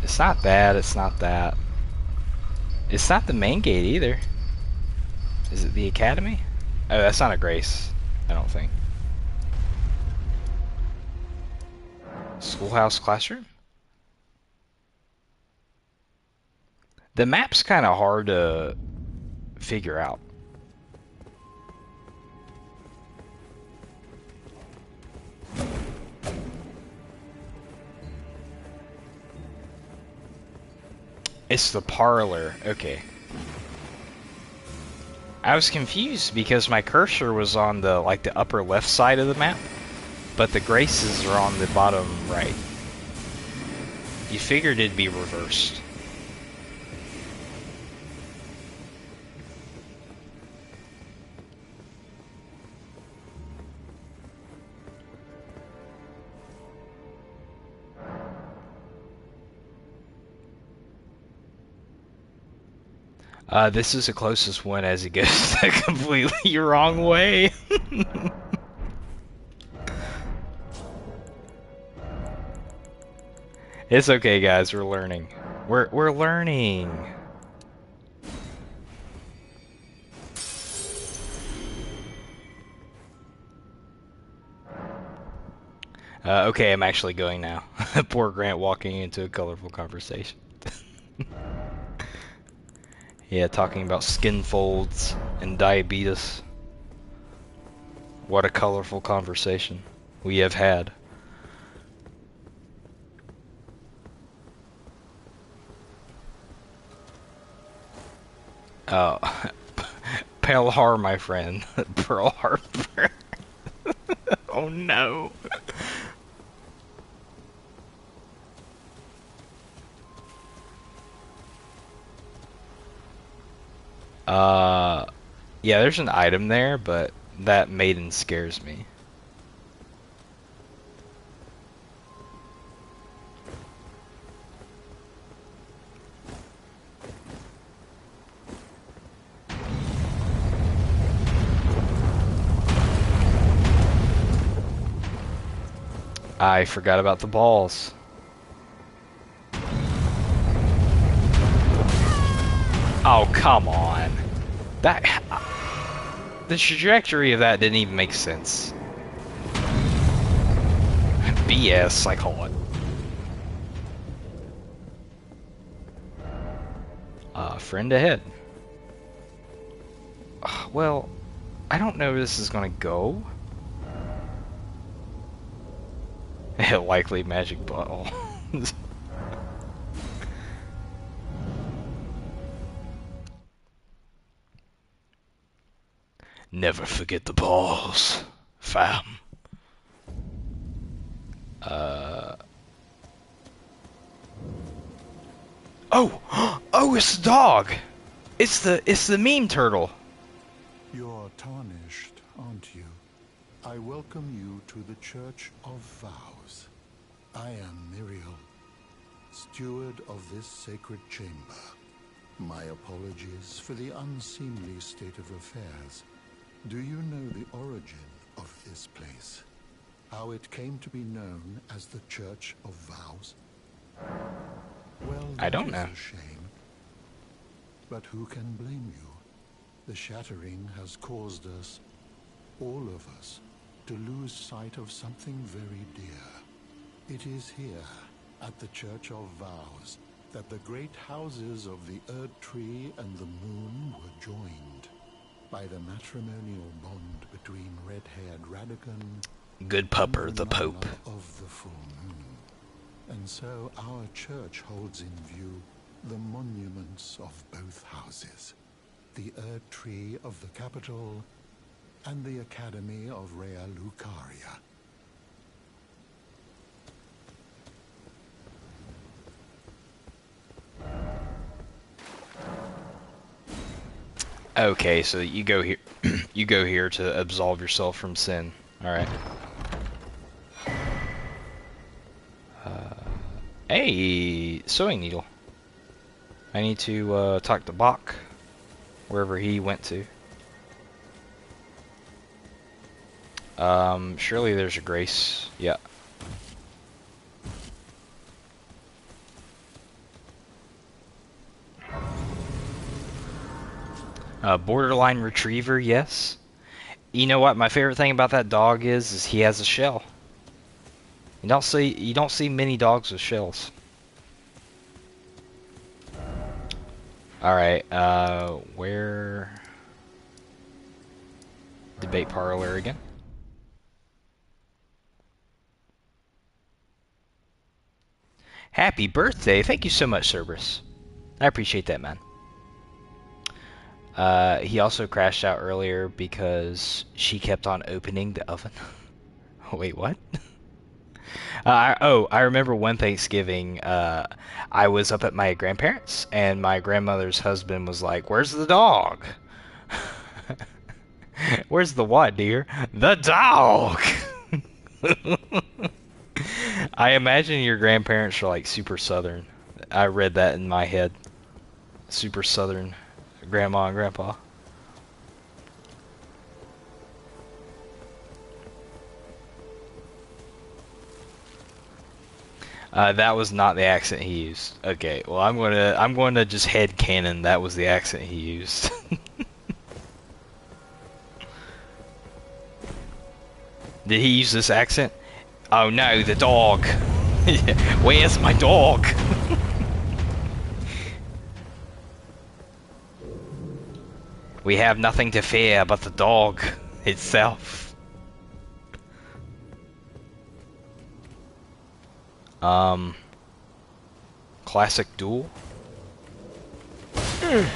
It's not that, it's not that. It's not the main gate either. Is it the academy? Oh, that's not a Grace, I don't think. Schoolhouse classroom? The map's kind of hard to figure out. It's the parlor. Okay. I was confused because my cursor was on the the upper left side of the map, but the Graces are on the bottom right. You figured it'd be reversed. This is the closest one as it goes the completely wrong way. It's okay, guys. We're learning. We're learning. Okay, I'm actually going now. Poor Grant walking into a colorful conversation. Yeah, talking about skin folds and diabetes. What a colorful conversation we have had. Oh, Pearl Harbor, my friend. Pearl Harbor. Oh no. Uh, yeah, there's an item there, but that maiden scares me. I forgot about the balls. Oh, come on. That... The trajectory of that didn't even make sense. BS, I call it. Friend ahead. Well, I don't know where this is gonna go. Likely magic bottle. Never forget the balls, fam. Oh! Oh, it's the dog! It's the meme turtle. You're tarnished, aren't you? I welcome you to the Church of Vows. I am Miriel, steward of this sacred chamber. My apologies for the unseemly state of affairs. Do you know the origin of this place? How it came to be known as the Church of Vows? Well, I don't know. that is a shame. But who can blame you? The shattering has caused us, all of us, to lose sight of something very dear. It is here, at the Church of Vows, that the great houses of the Erd Tree and the Moon were joined by the matrimonial bond between red-haired Radagon Good and pupper, the the Pope. Nana of the Full Moon. And so our church holds in view the monuments of both houses, the Erd Tree of the capital and the Academy of Rea Lucaria. Okay, so you go here. You go here to absolve yourself from sin. All right. Hey, sewing needle. I need to talk to Bach, wherever he went to. Surely there's a grace. Yeah. Borderline retriever, yes. You know what? My favorite thing about that dog is he has a shell. You don't see many dogs with shells. All right. Where? Debate parlor again. Happy birthday! Thank you so much, Cerberus. I appreciate that, man. He also crashed out earlier because she kept on opening the oven. Wait, what? I remember one Thanksgiving, I was up at my grandparents, and my grandmother's husband was like, "Where's the dog?" Where's the what, dear? The dog! I imagine your grandparents are like super southern. I read that in my head. Super southern grandma and grandpa. That was not the accent he used. Okay, well I'm going to just headcanon that was the accent he used. Did he use this accent? Oh no, the dog. Where's my dog? We have nothing to fear but the dog itself. Um, classic duel. Oh,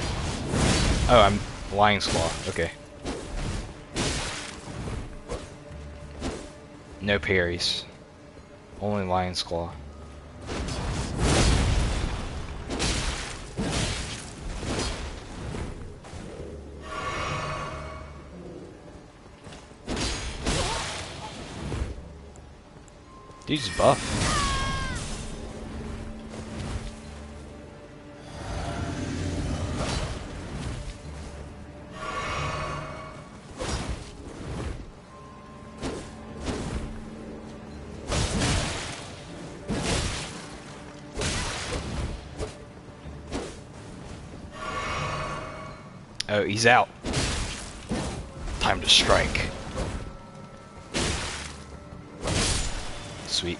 I'm Lion's Claw. Okay. No parries. Only Lion's Claw. Dude's buff. Oh, he's out. Time to strike. Sweet.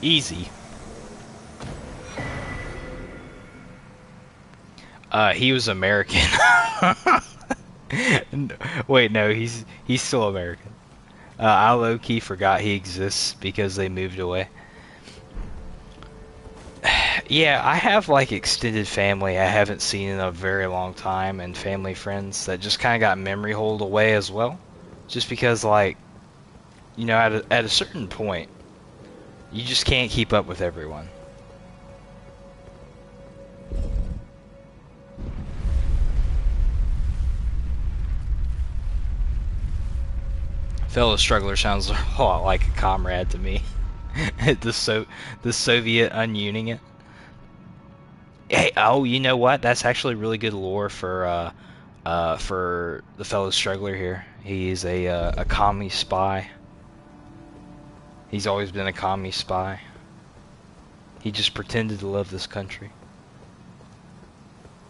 Easy. He was American. Wait, no, he's still American. I low-key forgot he exists because they moved away. Yeah, I have like extended family I haven't seen in a very long time, and family friends that just kind of got memory hold away as well. Just because, like, you know, at a certain point, you just can't keep up with everyone. Fellow struggler sounds a lot like a comrade to me. The Soviet ununit. Hey, oh, you know what? That's actually really good lore for the fellow struggler here. He's a commie spy. He's always been a commie spy. He just pretended to love this country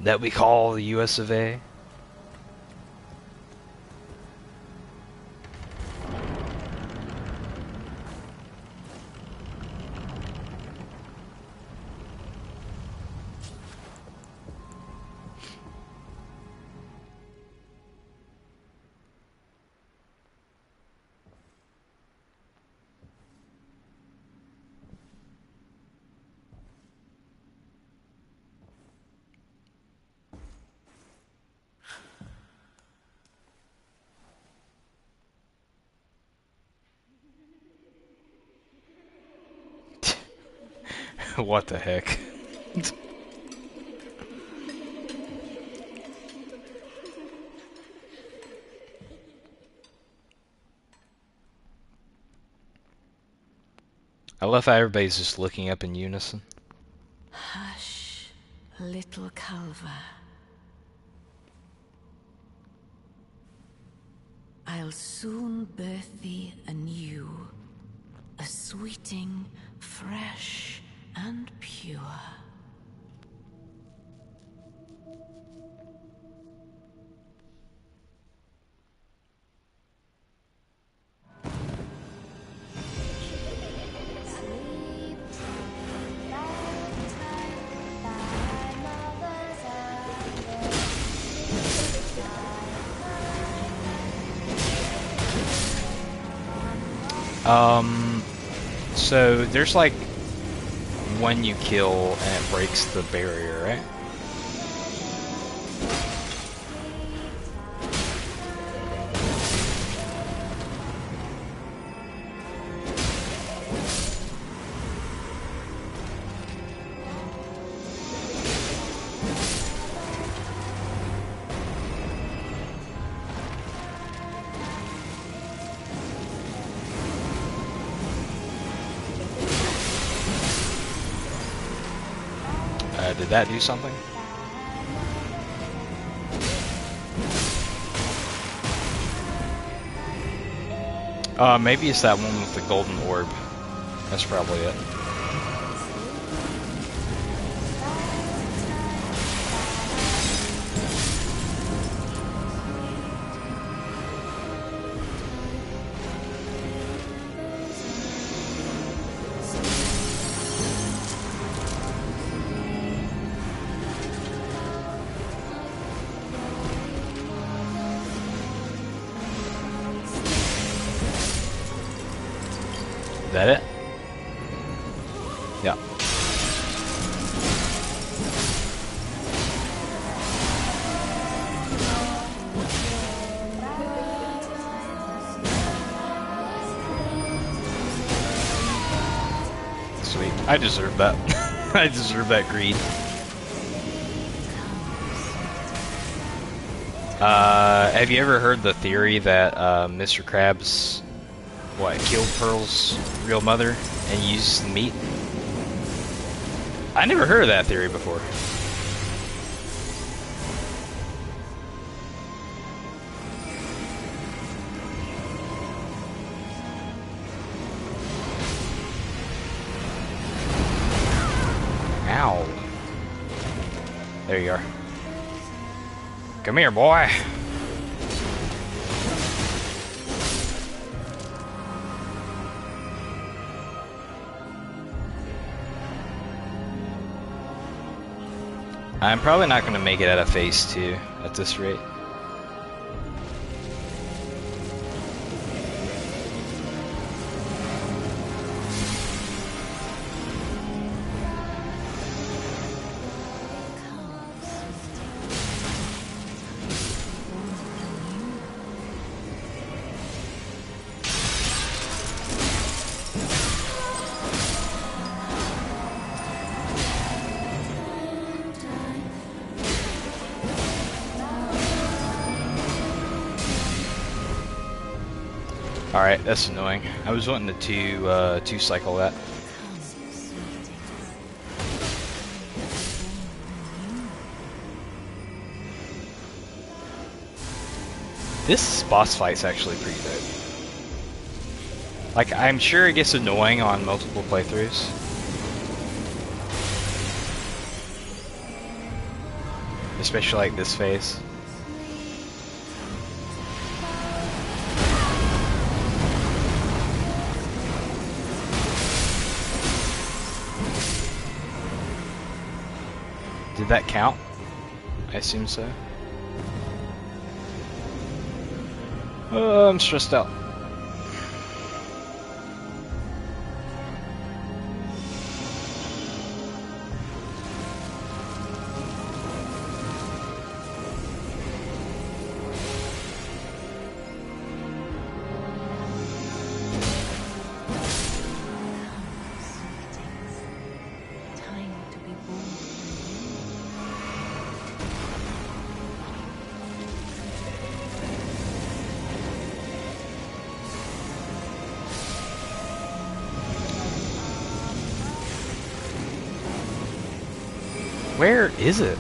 that we call the U.S. of A. What the heck? I love how everybody's just looking up in unison. Hush, little Calva. I'll soon birth thee anew, a sweeting, fresh and pure. So there's like one you kill and it breaks the barrier, right? Did that do something? Maybe it's that one with the golden orb. That's probably it. Is that it? Yeah. Sweet. I deserve that. I deserve that greed. Have you ever heard the theory that Mr. Krabs killed Pearl's real mother and used the meat? I never heard of that theory before. Ow. There you are. Come here, boy. I'm probably not going to make it out of phase 2 at this rate. Alright, that's annoying. I was wanting to two cycle that. This boss fight's actually pretty good. Like, I'm sure it gets annoying on multiple playthroughs. Especially like this phase. Did that count? I assume so. I'm stressed out. Where is it?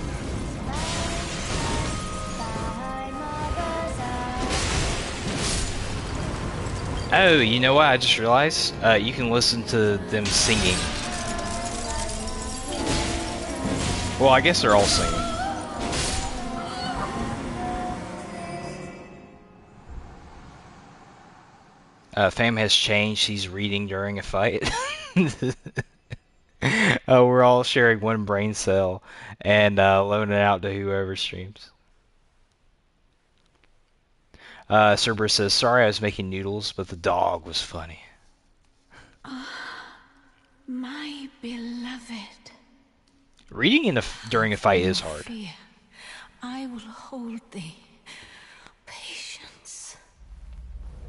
Oh, you know what? I just realized you can listen to them singing. Well, I guess they're all singing. Fam has changed. He's reading during a fight. We're all sharing one brain cell and loaning it out to whoever streams. Cerberus says, "Sorry, I was making noodles, but the dog was funny." My beloved. Reading during a fight is hard. Fear. I will hold thee. Patience.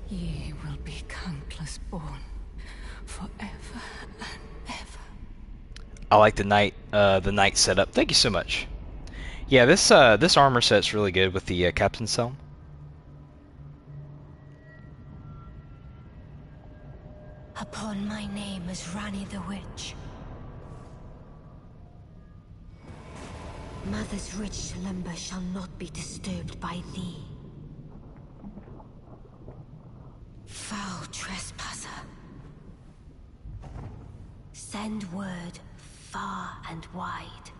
Ye will be countless born forever and ever. I like the night setup. Thank you so much. Yeah, this armor set's really good with the Captain's Helm. Upon my name as Rani the Witch. Mother's rich slumber shall not be disturbed by thee. Foul trespasser. Send word far and wide.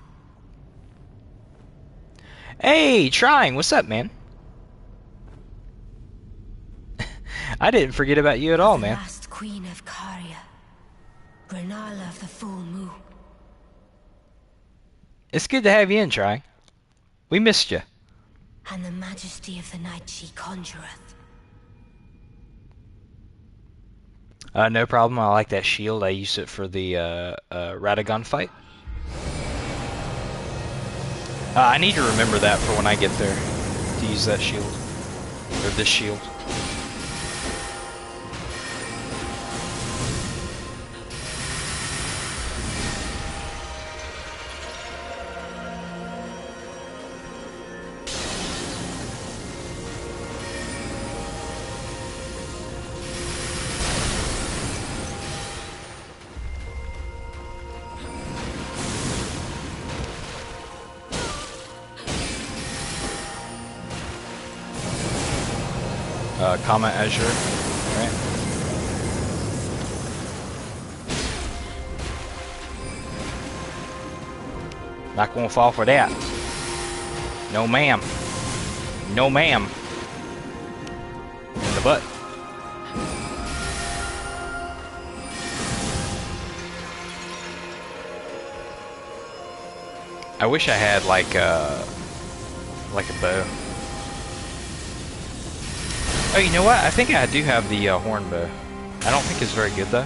Hey, trying. What's up, man? I didn't forget about you at all, man. Last queen of Caria. Granala of the full moon. It's good to have you in, trying. We missed you. And the majesty of the night she conjureth. No problem. I like that shield. I used it for the Radagon fight. I need to remember that for when I get there to use that shield or this shield. Comment Azure, right? Not gonna fall for that. No ma'am. No ma'am. In the butt. I wish I had like a bow. Oh, you know what? I think I do have the horn bow. I don't think it's very good though.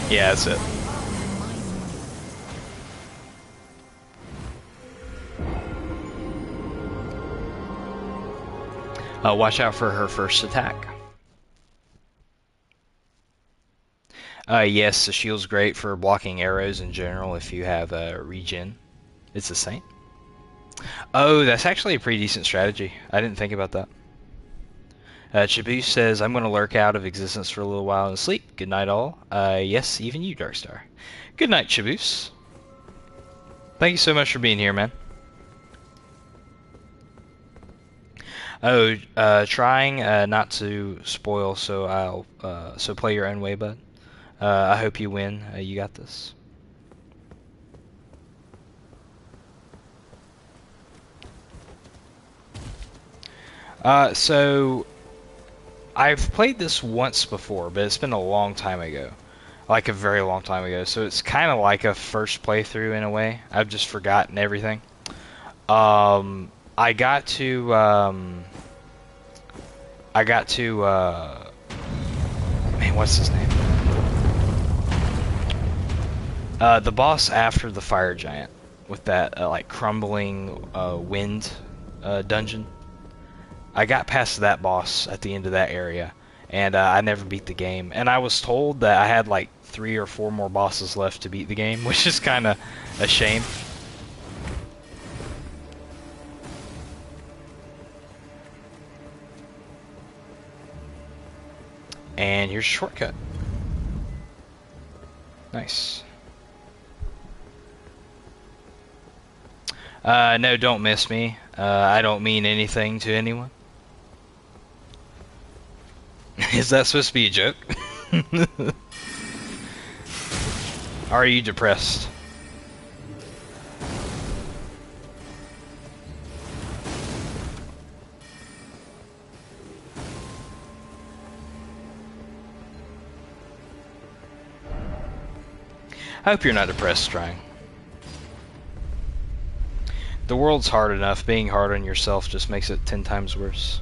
Yeah, that's it. Watch out for her first attack. Yes, the shield's great for blocking arrows in general if you have regen. It's a saint. Oh, that's actually a pretty decent strategy. I didn't think about that. Chibu says, I'm going to lurk out of existence for a little while and sleep. Good night, all. Yes, even you, Darkstar. Good night, Chiboose. Thank you so much for being here, man. Oh, trying not to spoil, so so play your own way, bud. I hope you win. You got this. So I've played this once before, but it's been a long time ago. Like a very long time ago. So it's kind of like a first playthrough in a way. I've just forgotten everything. I got to man, what's his name? The boss after the fire giant with that like crumbling wind dungeon. I got past that boss at the end of that area, and I never beat the game. And I was told that I had like 3 or 4 more bosses left to beat the game, which is kind of a shame. And here's a shortcut. Nice. No, don't miss me. I don't mean anything to anyone. Is that supposed to be a joke? Are you depressed? I hope you're not depressed trying. The world's hard enough. Being hard on yourself just makes it 10 times worse.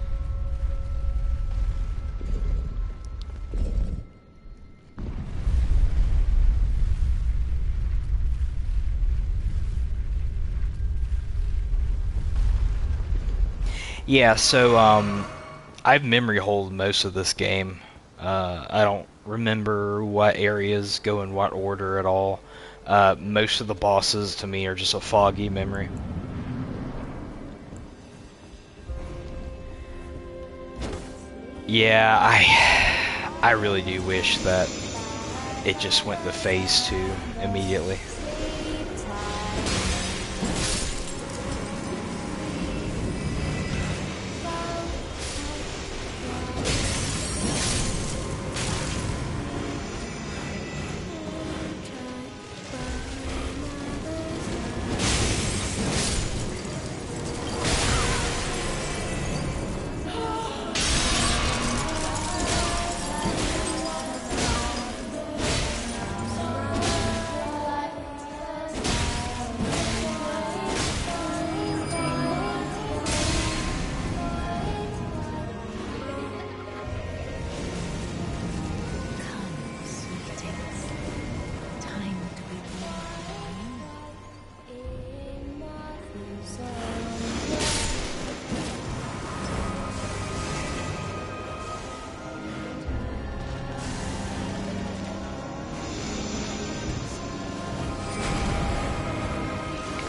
Yeah, so I've memory holed most of this game. I don't remember what areas go in what order at all. Most of the bosses to me are just a foggy memory. Yeah, I really do wish that it just went to phase 2 immediately.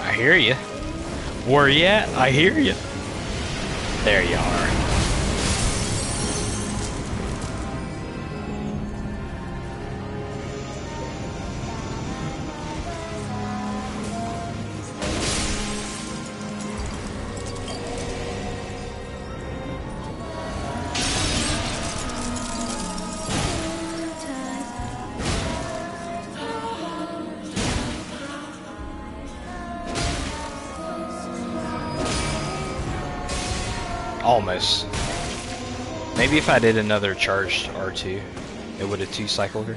I hear you. Where you at? I hear you. There you are. Almost. Maybe if I did another charged R2, it would have 2-cycled her.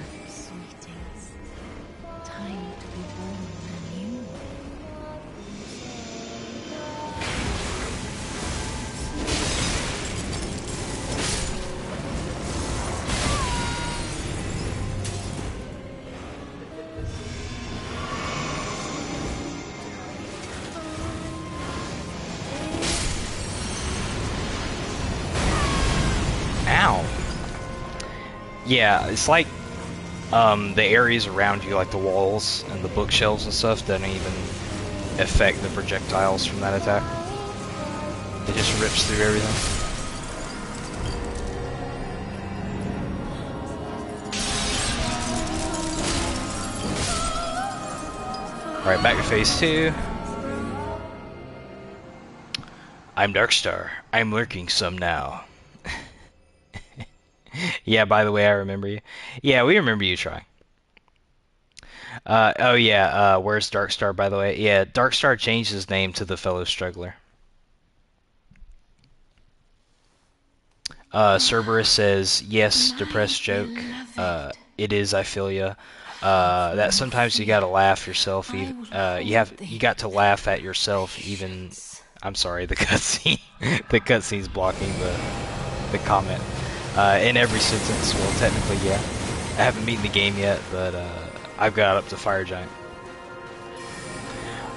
Ow. Yeah, it's like the areas around you, like the walls and the bookshelves and stuff, doesn't even affect the projectiles from that attack. It just rips through everything. Alright, back to phase 2. I'm Darkstar. I'm lurking some now. Yeah, by the way, I remember you. Yeah, we remember you trying. Oh yeah, where's Darkstar, by the way? Yeah, Darkstar changed his name to the Fellow Struggler. Cerberus says, yes, depressed joke. It is, I feel ya. That sometimes you gotta laugh yourself. Even you got to laugh at yourself. Even I'm sorry, the cutscene, the cutscene's blocking the comment. In every sentence. Well, technically, yeah. I haven't beaten the game yet, but I've got up to Fire Giant.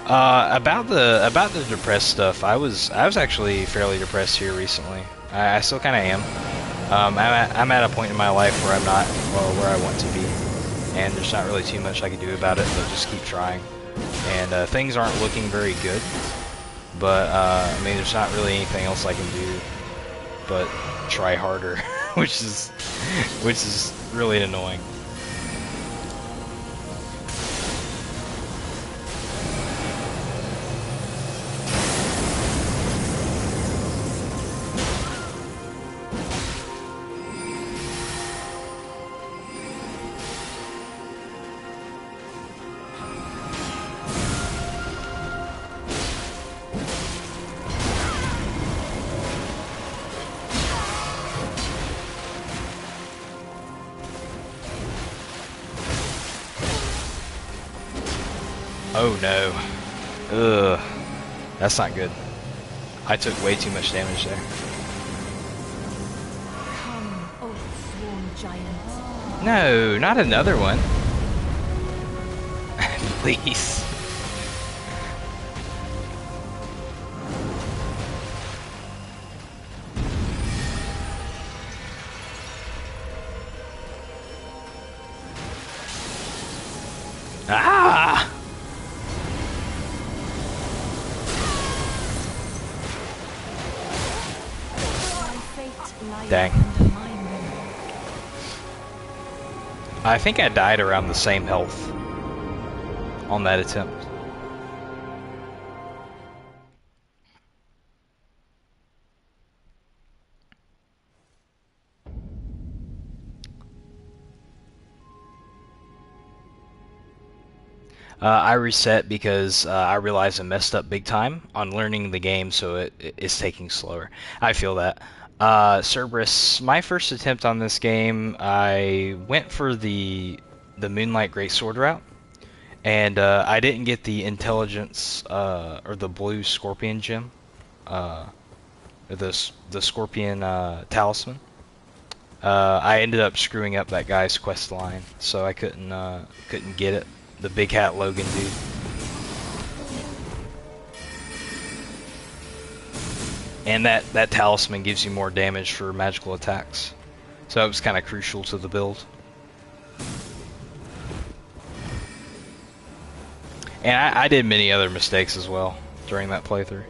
About the depressed stuff, I was actually fairly depressed here recently. I still kind of am. I'm at a point in my life where I'm not well, where I want to be, and there's not really too much I can do about it, but just keep trying. And things aren't looking very good, but I mean, there's not really anything else I can do but try harder, which is really annoying. Oh no. Ugh. That's not good. I took way too much damage there. Come, oath-sworn giant. No, not another one. Please. Ah! My fate lies Dang. under my will. I think I died around the same health on that attempt. I reset because I realized I messed up big time on learning the game, so it's taking slower. I feel that. Cerberus, my first attempt on this game, I went for the Moonlight Greatsword route, and I didn't get the intelligence or the blue Scorpion gem, or the Scorpion talisman. I ended up screwing up that guy's quest line, so I couldn't get it. The big hat Logan dude. And that talisman gives you more damage for magical attacks. So it was kind of crucial to the build. And I did many other mistakes as well during that playthrough.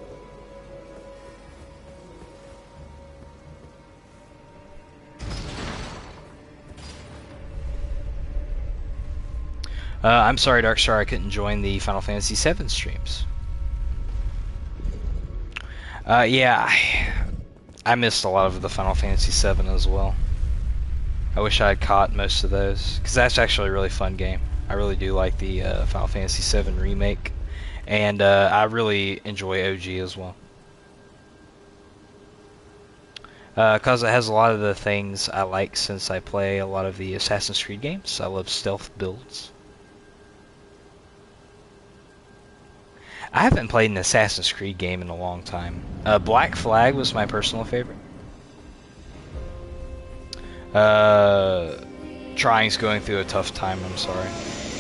I'm sorry, Darkstar, I couldn't join the Final Fantasy VII streams. Yeah, I missed a lot of the Final Fantasy VII as well. I wish I had caught most of those, because that's actually a really fun game. I really do like the Final Fantasy VII Remake, and I really enjoy OG as well. Because it has a lot of the things I like since I play a lot of the Assassin's Creed games. I love stealth builds. I haven't played an Assassin's Creed game in a long time. Black Flag was my personal favorite. Trying's going through a tough time, I'm sorry.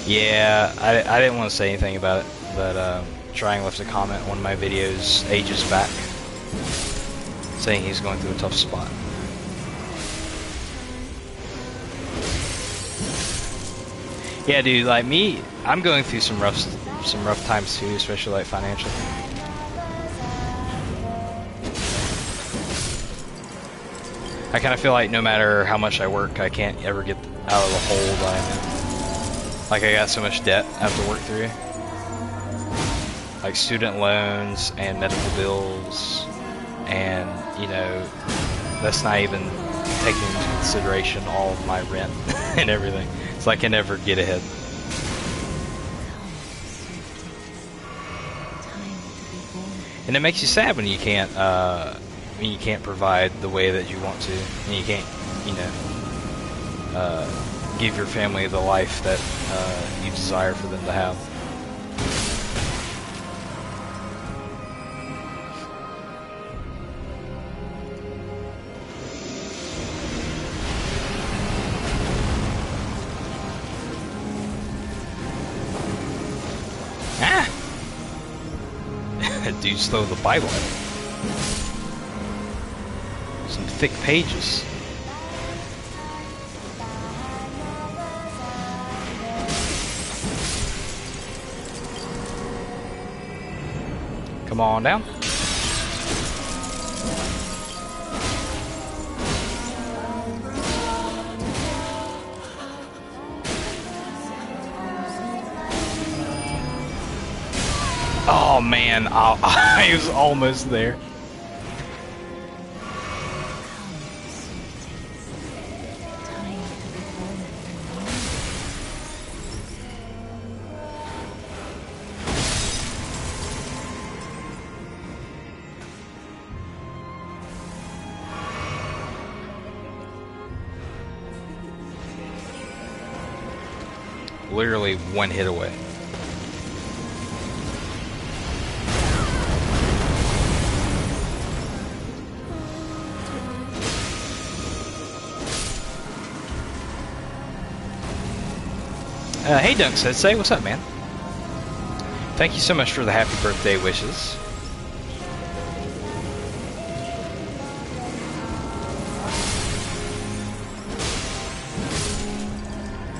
Yeah, I didn't want to say anything about it, but Trying left a comment on one of my videos ages back, saying he's going through a tough spot. Yeah, dude, like me, I'm going through some rough times too, especially like financially. I kind of feel like no matter how much I work, I can't ever get out of the hole that I'm in. Like I got so much debt I have to work through. Like student loans and medical bills, and you know, that's not even taking into consideration all of my rent and everything. So I can never get ahead. And it makes you sad when you can't provide the way that you want to, and you can't, you know, give your family the life that you desire for them to have. Ah! dudes throw the Bible at me. Some thick pages. Come on down. Oh man, I was almost there. Literally one hit away. Hey Dunk Sensei, what's up, man? Thank you so much for the happy birthday wishes.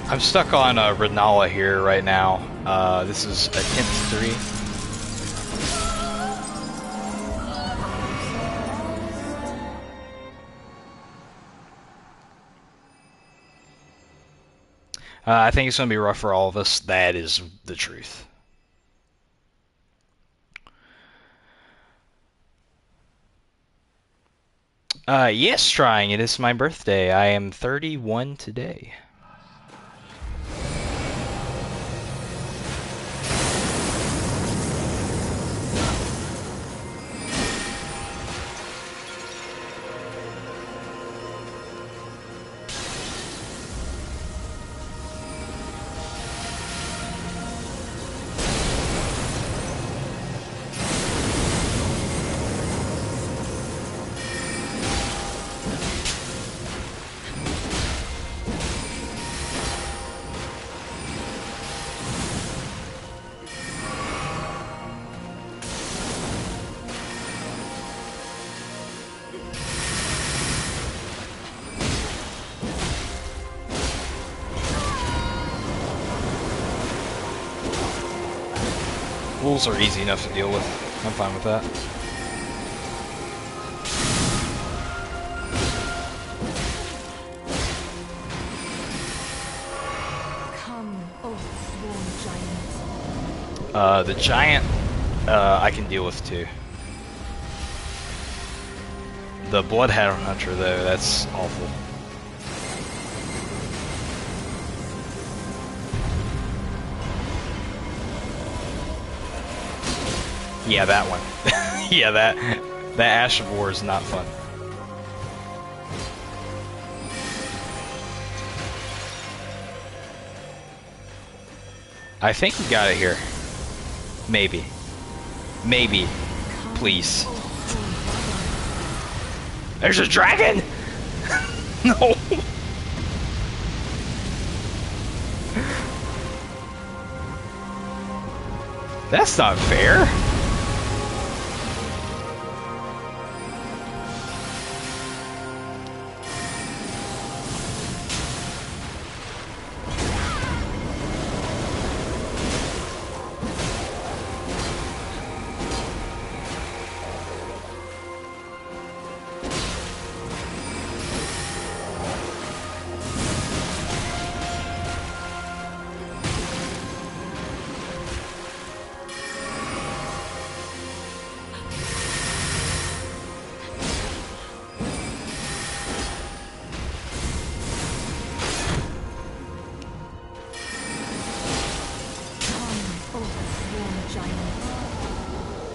I'm stuck on Renala here right now. This is attempt 3. I think it's going to be rough for all of us. That is the truth. Yes, trying. It is my birthday. I am 31 today. Wolves are easy enough to deal with. I'm fine with that. Come, oh sworn giant. The giant, I can deal with too. The Bloodhound Hunter, though, that's awful. Yeah, that one. Yeah, that Ash of War is not fun. I think we got it here. Maybe. Maybe. Please. There's a dragon! No! That's not fair.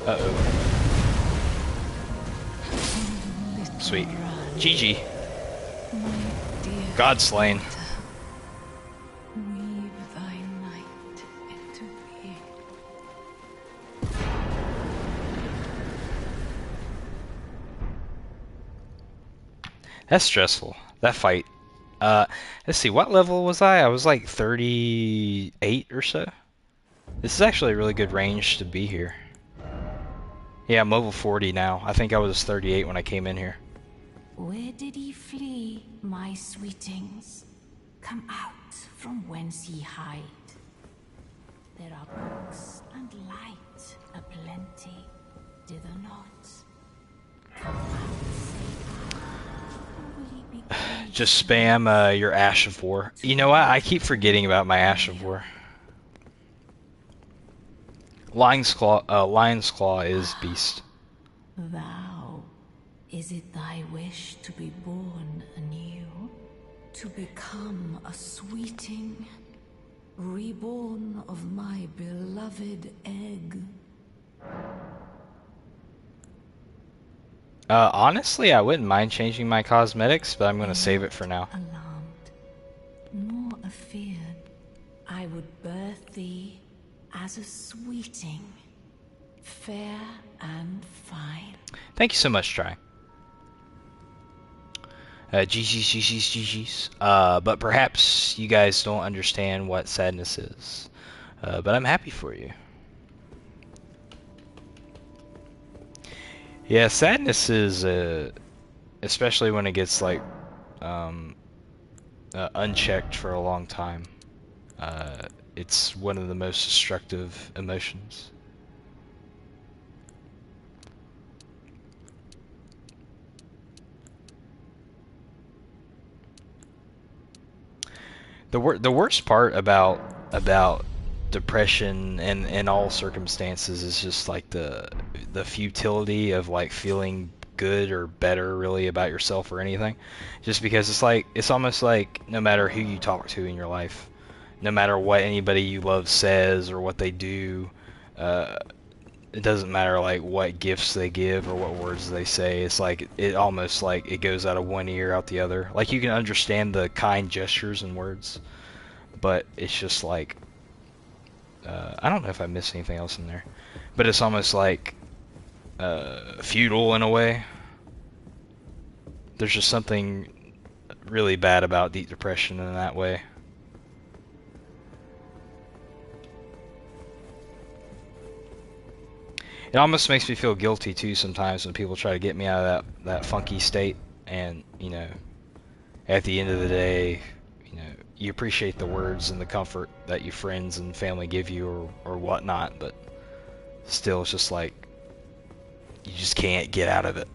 Uh-oh. Sweet. GG. God slain. Weave thy might into being. That's stressful. That fight. Let's see, what level was I? I was like 38 or so. This is actually a really good range to be here. Yeah, I'm level 40 now. I think I was 38 when I came in here. Where did ye flee, my sweetings? Come out from whence ye hide. There are books and light aplenty, dither not. Come out, say I, or will ye be Just grieved spam enough your Ash of War. to You know what? I keep return forgetting about my Ash of kneel? War. Lion's Claw is beast. Thou, is it thy wish to be born anew? To become a sweeting? Reborn of my beloved egg? Honestly, I wouldn't mind changing my cosmetics, but I'm gonna Be save it for not now. alarmed, nor afeared. I would birth thee as a sweeting, fair and fine. Thank you so much, Try. GG's. But perhaps you guys don't understand what sadness is. But I'm happy for you. Yeah, sadness is, especially when it gets like um, unchecked for a long time. It's one of the most destructive emotions. The worst part about depression and in all circumstances is just like the futility of like feeling good or better really about yourself or anything. Just because it's like it's almost like no matter who you talk to in your life, no matter what anybody you love says or what they do, uh, it doesn't matter like what gifts they give or what words they say. It's like it almost like it goes out of one ear out the other. Like you can understand the kind gestures and words, but it's just like I don't know if I missed anything else in there, but it's almost like futile in a way. There's just something really bad about deep depression in that way. It almost makes me feel guilty too sometimes when people try to get me out of that funky state. And at the end of the day, you appreciate the words and the comfort that your friends and family give you or whatnot, but still, it's just like you just can't get out of it.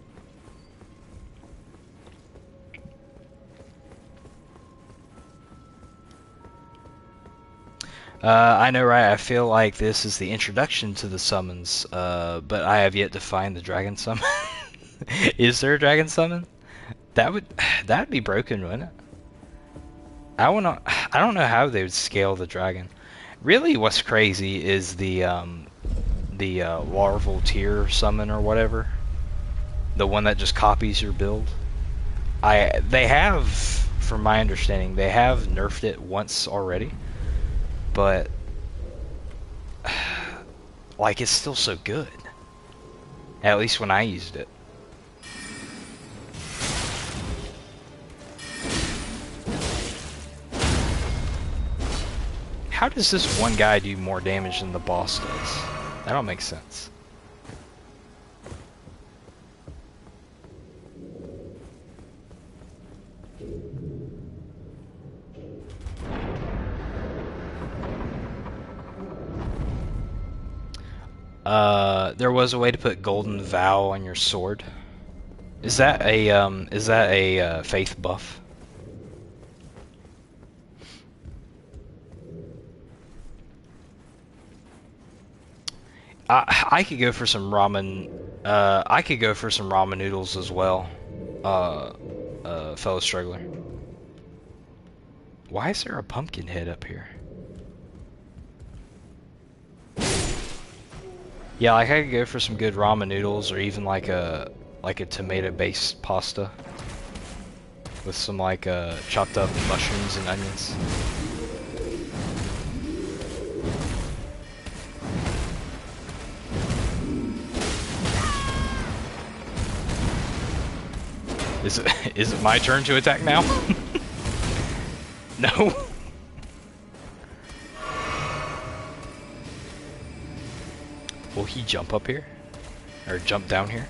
I know, right? I feel like this is the introduction to the summons, but I have yet to find the dragon summon. Is there a dragon summon? That'd be broken, wouldn't it? I don't know how they would scale the dragon. Really, what's crazy is the larval tier summon or whatever, the one that just copies your build. They have, from my understanding, they have nerfed it once already, but like it's still so good. At least when I used it. How does this one guy do more damage than the boss does? That don't make sense. There was a way to put Golden Vow on your sword. Is that a faith buff? I could go for some ramen. I could go for some ramen noodles as well. Fellow struggler. Why is there a pumpkin head up here? Yeah, like I could go for some good ramen noodles, or even like a tomato-based pasta with some like chopped up mushrooms and onions. Is it my turn to attack now? No. Will he jump up here? or jump down here.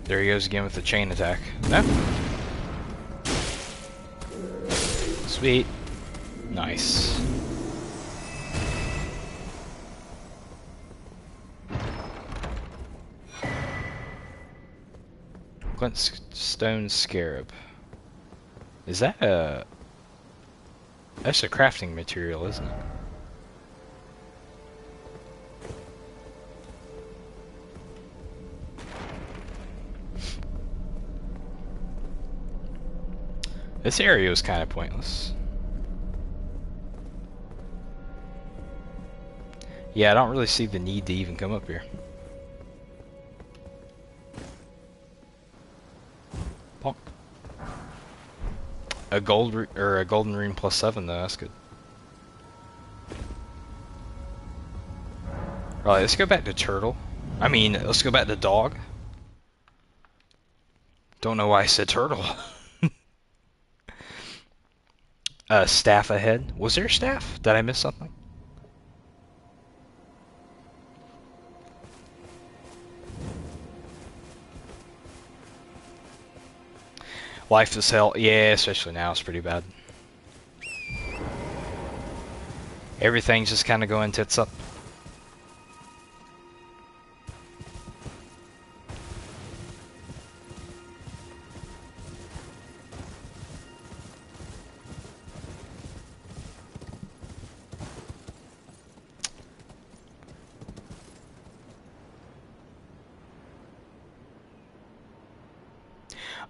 There he goes again with the chain attack. No. Sweet. Nice. Glintstone Scarab. Is that a... That's a crafting material, isn't it? This area was kind of pointless. Yeah, I don't really see the need to even come up here. Bonk. A golden ring +7 though. That's good. Right, let's go back to turtle. I mean, let's go back to dog. Don't know why I said turtle. Staff ahead. Was there a staff? Did I miss something? Life is hell. Yeah, especially now, it's pretty bad. Everything's just kind of going tits up.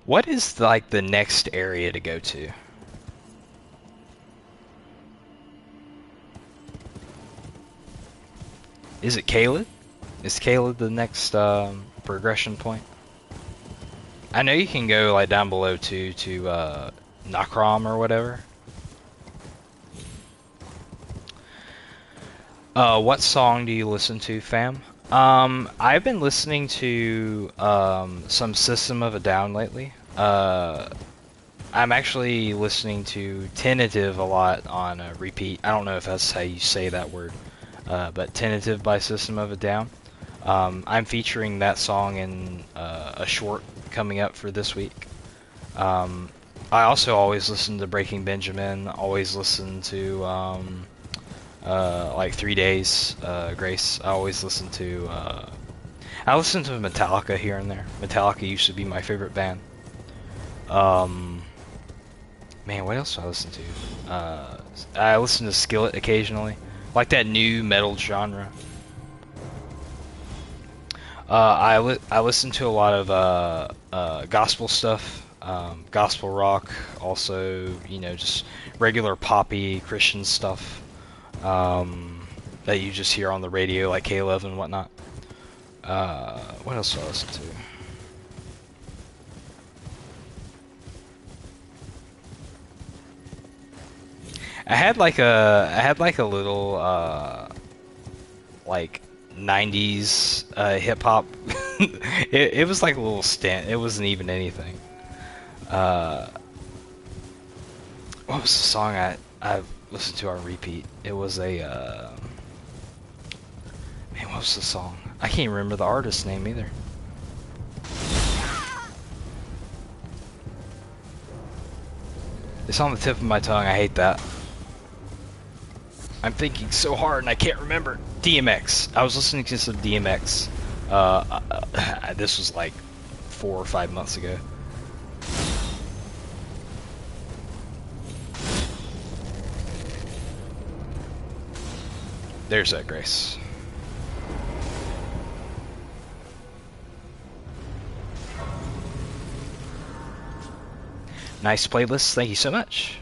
What is like the next area to go to? Is it Caelid? Is Caelid the next progression point? I know you can go like down below too to Nakrom or whatever. What song do you listen to, fam? I've been listening to some System of a Down lately. I'm actually listening to Tentative a lot on repeat. I don't know if that's how you say that word, but Tentative by System of a Down. I'm featuring that song in a short coming up for this week. I also always listen to Breaking Benjamin, always listen to like 3 Days, Grace. I always listen to, I listen to Metallica here and there. Metallica used to be my favorite band. Man, what else do I listen to? I listen to Skillet occasionally, like that new metal genre. I listen to a lot of gospel stuff, gospel rock, also, you know, just regular poppy Christian stuff that you just hear on the radio, like K-Love and whatnot. What else do I listen to? I had like a little like 90s hip hop. it was like a little stint. It wasn't even anything. What was the song I listened to on repeat? It was a man, what was the song? I can't remember the artist's name either. It's on the tip of my tongue. I hate that. I'm thinking so hard and I can't remember. DMX. I was listening to some DMX. This was like 4 or 5 months ago. There's that, Grace. Nice playlist. Thank you so much.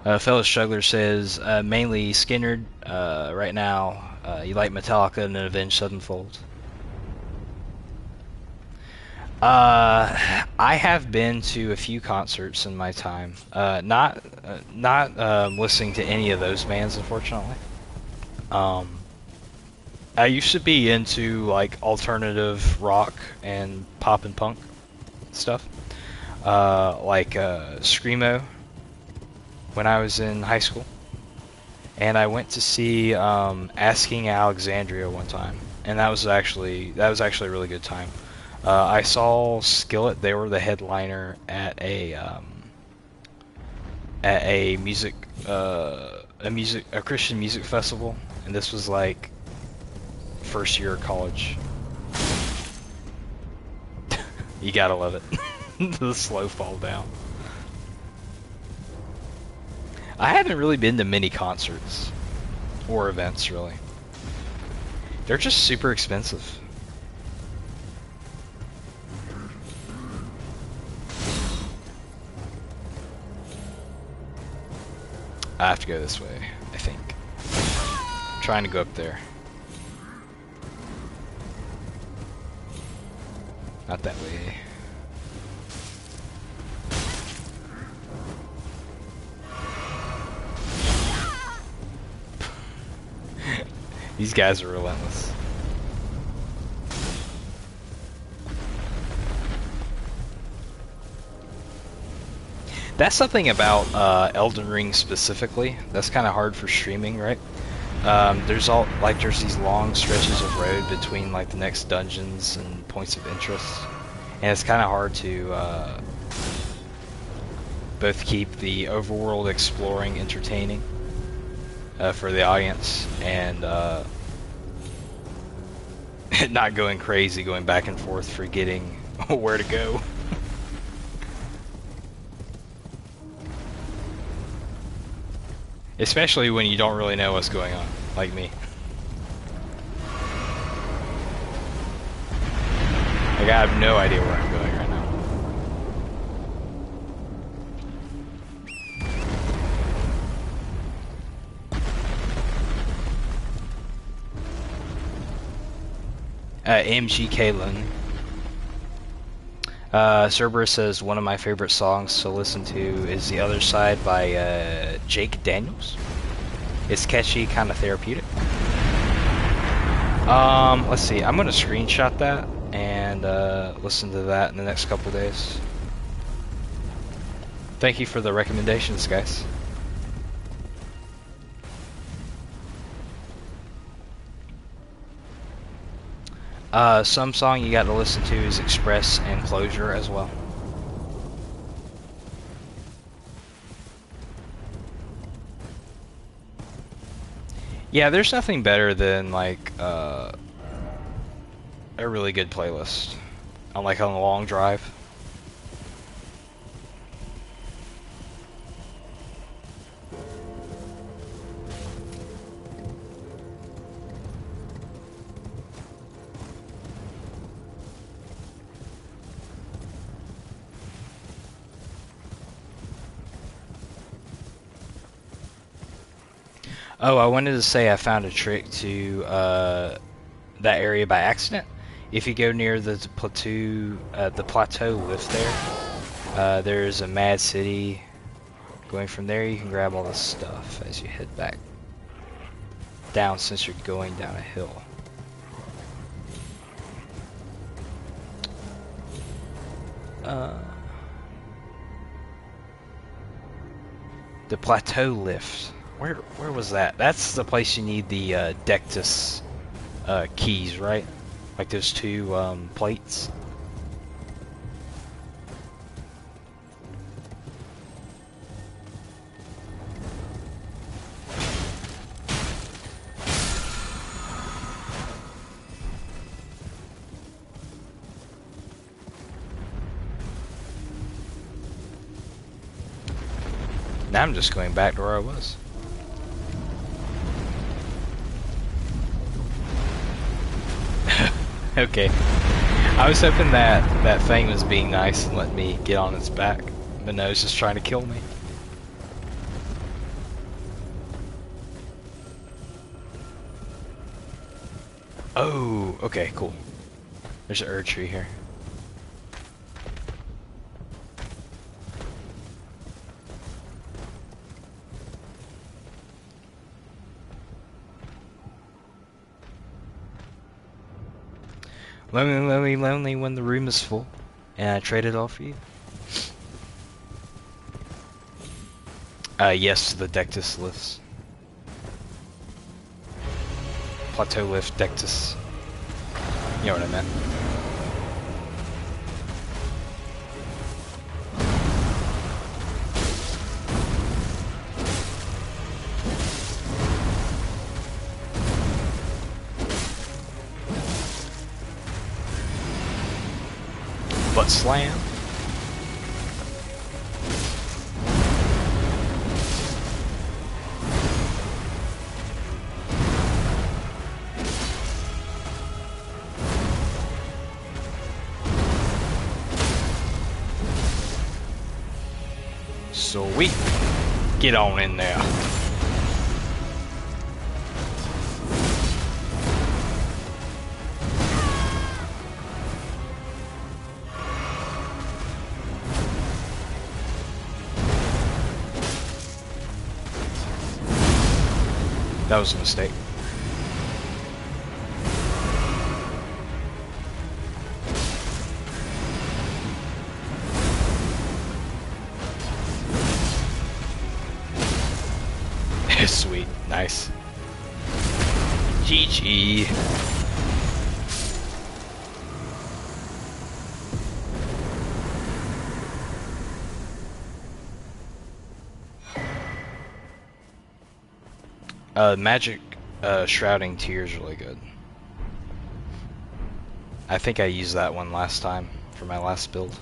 Fellow Struggler says mainly Skinnerd right now. You like Metallica and Avenged Sevenfold. I have been to a few concerts in my time. Not listening to any of those bands, unfortunately. Um, I used to be into like alternative rock and pop and punk stuff, like screamo when I was in high school, and I went to see Asking Alexandria one time, and that was actually a really good time. I saw Skillet; they were the headliner at a Christian music festival, and this was like first year of college. You gotta love it. The slow fall down. I haven't really been to many concerts or events, really. They're just super expensive. I have to go this way, I think. I'm trying to go up there. Not that way. These guys are relentless. That's something about Elden Ring specifically. That's kind of hard for streaming, right? There's these long stretches of road between like the next dungeons and points of interest, and it's kind of hard to both keep the overworld exploring entertaining for the audience and not going crazy, going back and forth, forgetting where to go. Especially when you don't really know what's going on, like me. Like, I have no idea where I'm going right now. MG Kalen. Cerberus says one of my favorite songs to listen to is The Other Side by Jake Daniels. It's catchy, kind of therapeutic. Let's see. I'm gonna screenshot that and listen to that in the next couple days. Thank you for the recommendations, guys. Some song you got to listen to is Express and Closure as well. Yeah, there's nothing better than like a really good playlist on like on a long drive. Oh, I wanted to say I found a trick to that area by accident. If you go near the plateau lift there, there's a Mad City. Going from there, you can grab all this stuff as you head back down, since you're going down a hill. The plateau lift. Where was that? That's the place you need the Dectus keys, right? Like those two plates. Now I'm just going back to where I was. Okay. I was hoping that that thing was being nice and letting me get on its back, but no, it's just trying to kill me. Oh, okay, cool. There's an Erd tree here. Lonely, lonely, lonely when the room is full, and I trade it all for you. Yes to the Dectus lifts. Plateau lift, Dectus. You know what I meant. Butt slam. Sweet. Get on in there. That was a mistake. Sweet. Nice. GG. Magic Shrouding Tear is really good. I think I used that one last time for my last build.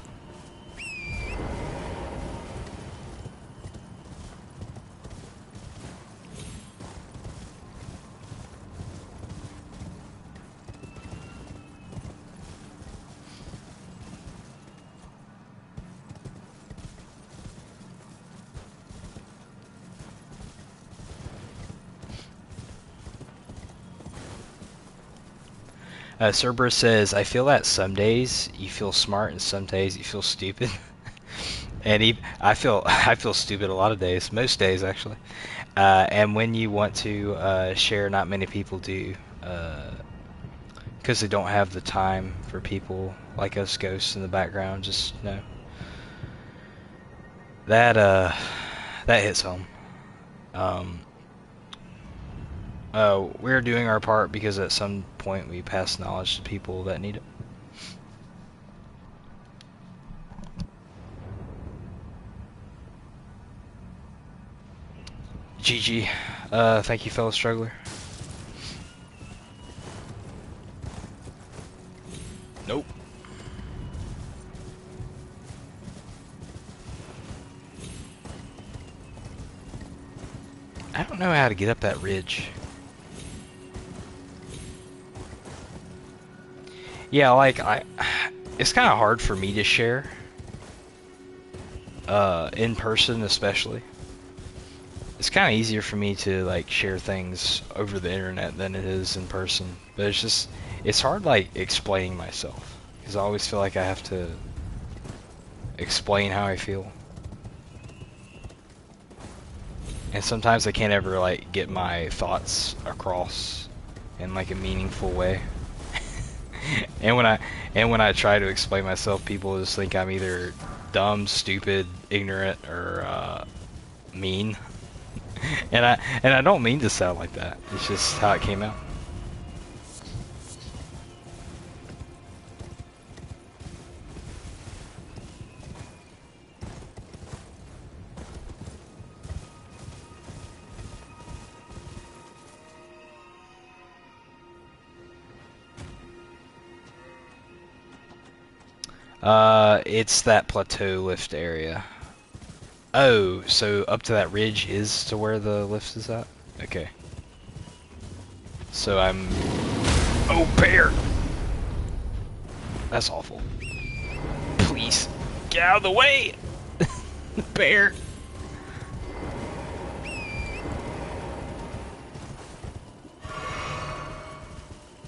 Cerberus says, I feel that some days you feel smart and some days you feel stupid. And I feel stupid a lot of days, most days actually. And when you want to share, not many people do, because they don't have the time for people like us ghosts in the background. Just know that that hits home. We're doing our part because at some point we pass knowledge to people that need it. GG. Thank you, fellow struggler. Nope. I don't know how to get up that ridge. Yeah, like it's kind of hard for me to share. In person especially. It's kind of easier for me to like share things over the internet than it is in person. But it's hard like explaining myself because I always feel like I have to explain how I feel. And sometimes I can't ever like get my thoughts across in like a meaningful way. And when I try to explain myself, people just think I'm either dumb, stupid, ignorant, or mean. And I don't mean to sound like that. It's just how it came out. It's that plateau lift area. Oh, so up to that ridge is to where the lift is at? Okay. So I'm... Oh, bear! That's awful. Please, get out of the way, bear.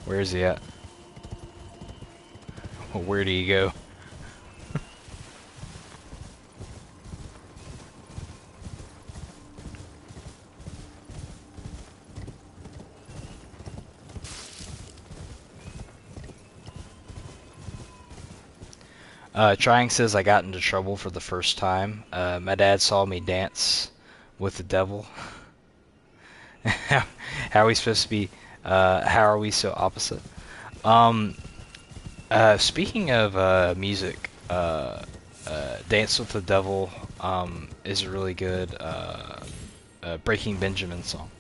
Where is he at? Where did he go? Trying says I got into trouble for the first time. My dad saw me dance with the devil. How are we supposed to be? How are we so opposite? Um, Speaking of music, "Dance with the Devil" is a really good Breaking Benjamin song.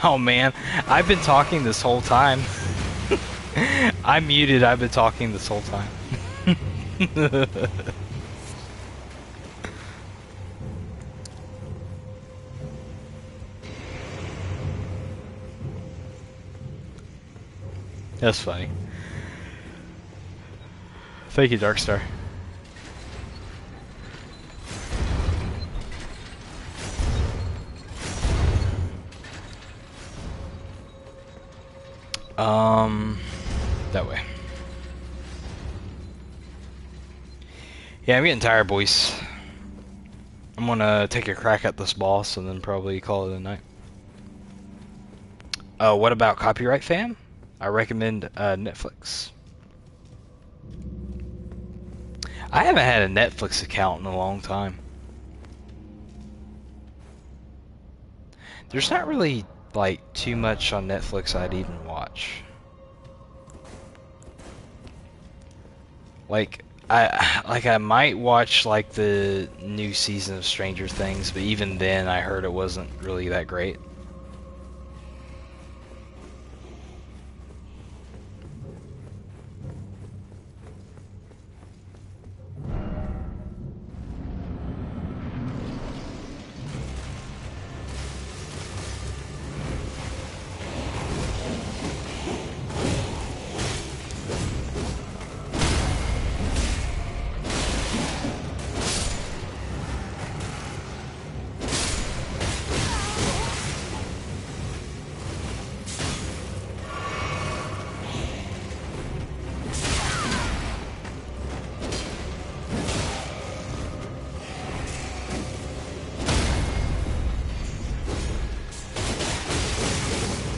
Oh man, I've been talking this whole time. I'm muted, I've been talking this whole time. That's funny. Thank you, Darkstar. That way. Yeah, I'm getting tired, boys. I'm gonna take a crack at this boss and then probably call it a night. What about copyright fam? I recommend Netflix. I haven't had a Netflix account in a long time. There's not really like too much on Netflix I'd even watch. Like I might watch like the new season of Stranger Things, but even then I heard it wasn't really that great.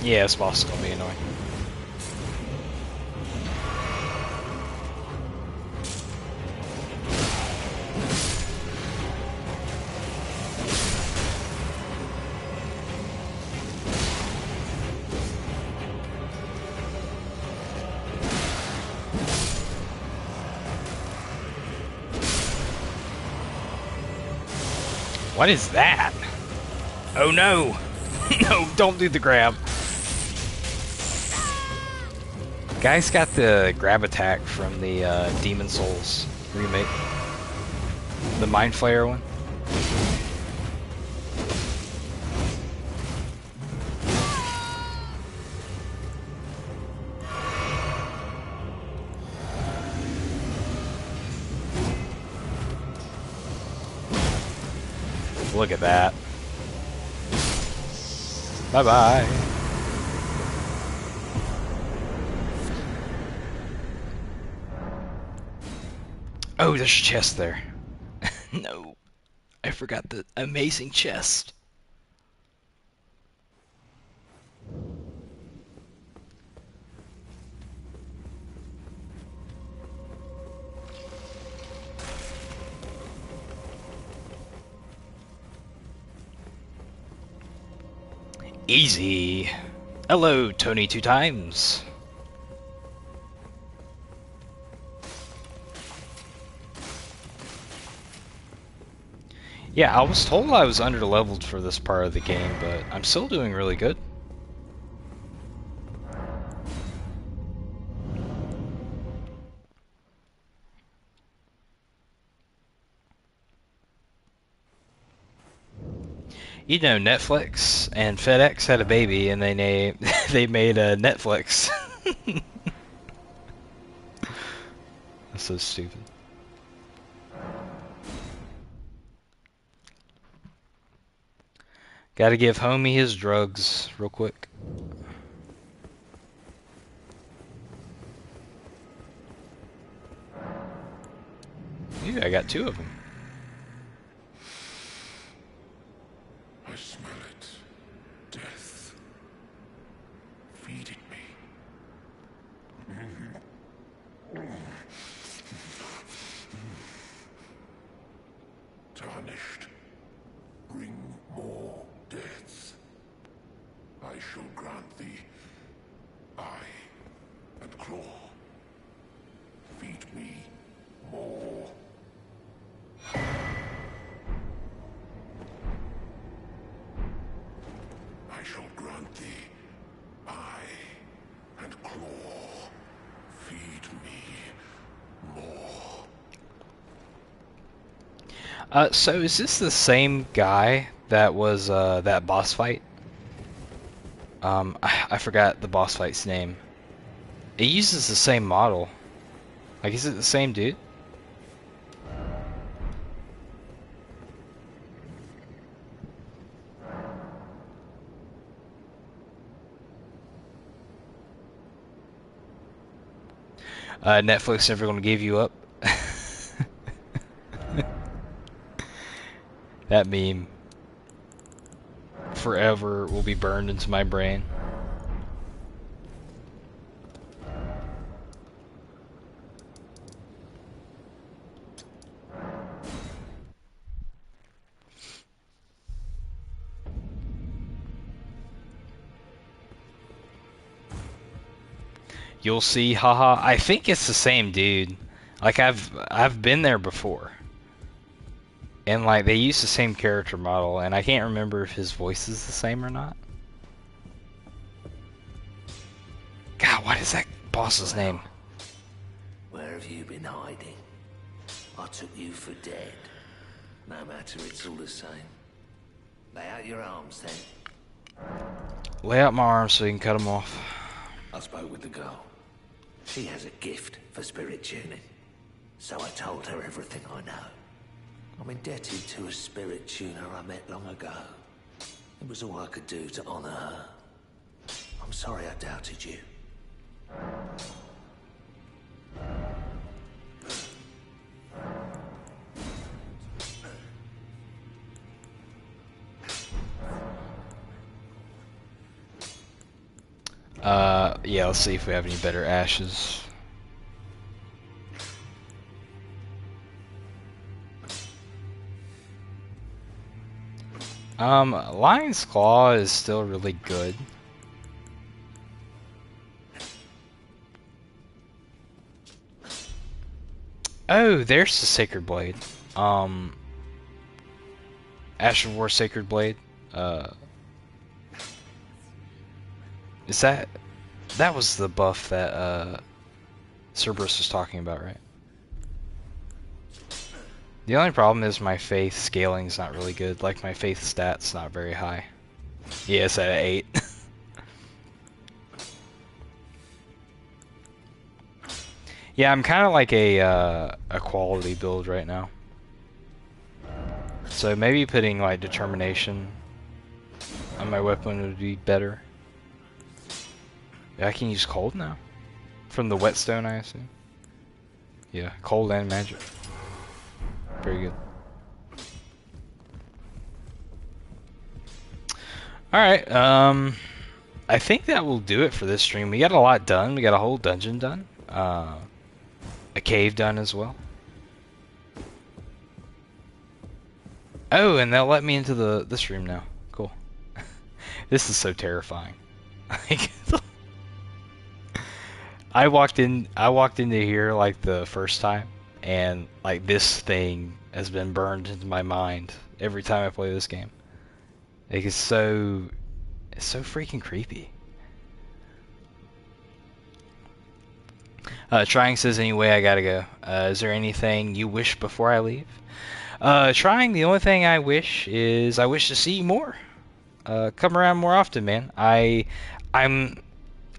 Yeah, this boss is gonna be annoying. What is that? Oh no! No, don't do the grab. Guy's got the grab attack from the Demon Souls remake. The Mind Flayer one. Look at that. Bye-bye. Oh, there's a chest there. No, I forgot the amazing chest. Easy. Hello, Tony 2 times. Yeah, I was told I was under-leveled for this part of the game, but I'm still doing really good. You know, Netflix and FedEx had a baby, and they made a Netflix. That's so stupid. Gotta give homie his drugs real quick. Yeah, I got 2 of them. I smell it. Death. Feeding me. Tarnished. Bring more deaths. I shall grant thee eye and claw. Feed me more. I shall grant thee So is this the same guy that was that boss fight? I forgot the boss fight's name. It uses the same model. Like, is it the same dude? Netflix never gonna give you up. That meme forever will be burned into my brain. You'll see, haha. I think it's the same dude. Like I've been there before. And like they use the same character model and I can't remember if his voice is the same or not. God, what is that boss's name? Where have you been hiding? I took you for dead. No matter, it's all the same. Lay out your arms then. Lay out my arms so you can cut them off. I spoke with the girl. She has a gift for spirit tuning. So I told her everything I know. I'm indebted to a spirit tuner I met long ago. It was all I could do to honor her. I'm sorry I doubted you. Yeah, let's see if we have any better ashes. Lion's Claw is still really good. Oh, there's the Sacred Blade. Ash of War Sacred Blade. Is that was the buff that Cerberus was talking about, right? The only problem is my faith scaling is not really good. Like my faith stats not very high. Yeah, it's at 8. Yeah, I'm kind of like a quality build right now. So maybe putting like determination on my weapon would be better. Yeah, I can use cold now. From the whetstone, I assume. Yeah, cold and magic. Very good. Alright, I think that will do it for this stream. We got a lot done. We got a whole dungeon done. A cave done as well. Oh, and they'll let me into this room now. Cool. This is so terrifying. I walked into here like the first time, and like this thing has been burned into my mind every time I play this game. Like it's so freaking creepy. Trying says anyway, I gotta go. Is there anything you wish before I leave? Trying, the only thing I wish is I wish to see you more. Come around more often, man.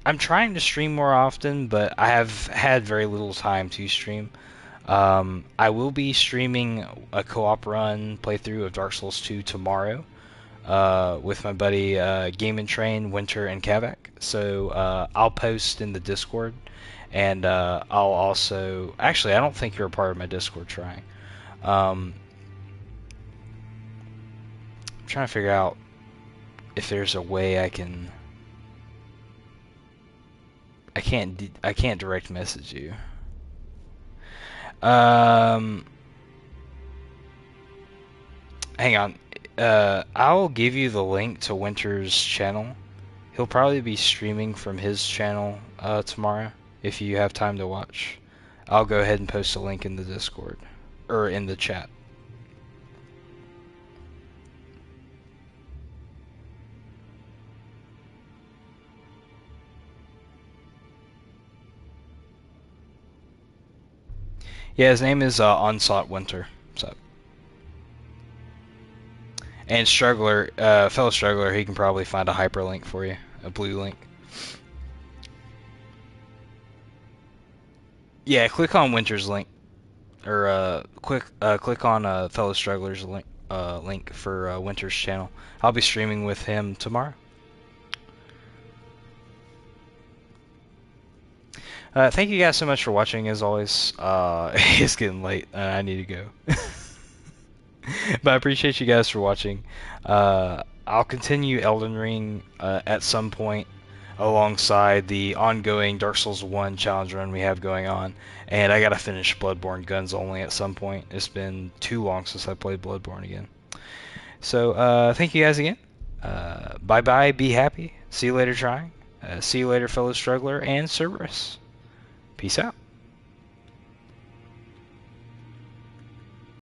I'm trying to stream more often, but I have had very little time to stream. I will be streaming a co-op run playthrough of Dark Souls 2 tomorrow with my buddy Game and Train, Winter, and Kavak. So I'll post in the Discord, and I'll also... Actually, I don't think you're a part of my Discord, trying. I'm trying to figure out if there's a way I can... I can't direct message you. Hang on. I'll give you the link to Winter's channel. He'll probably be streaming from his channel tomorrow if you have time to watch. I'll go ahead and post a link in the Discord or in the chat. Yeah, his name is Onslaught Winter. So And struggler, fellow struggler, he can probably find a hyperlink for you, a blue link. Yeah, click on Winter's link, or click on fellow struggler's link for Winter's channel. I'll be streaming with him tomorrow. Thank you guys so much for watching, as always. It's getting late, and I need to go. But I appreciate you guys for watching. I'll continue Elden Ring at some point alongside the ongoing Dark Souls 1 challenge run we have going on. And I gotta finish Bloodborne Guns Only at some point. It's been too long since I played Bloodborne again. So, thank you guys again. Bye-bye, be happy. See you later, trying. See you later, fellow struggler and Cerberus. Peace out.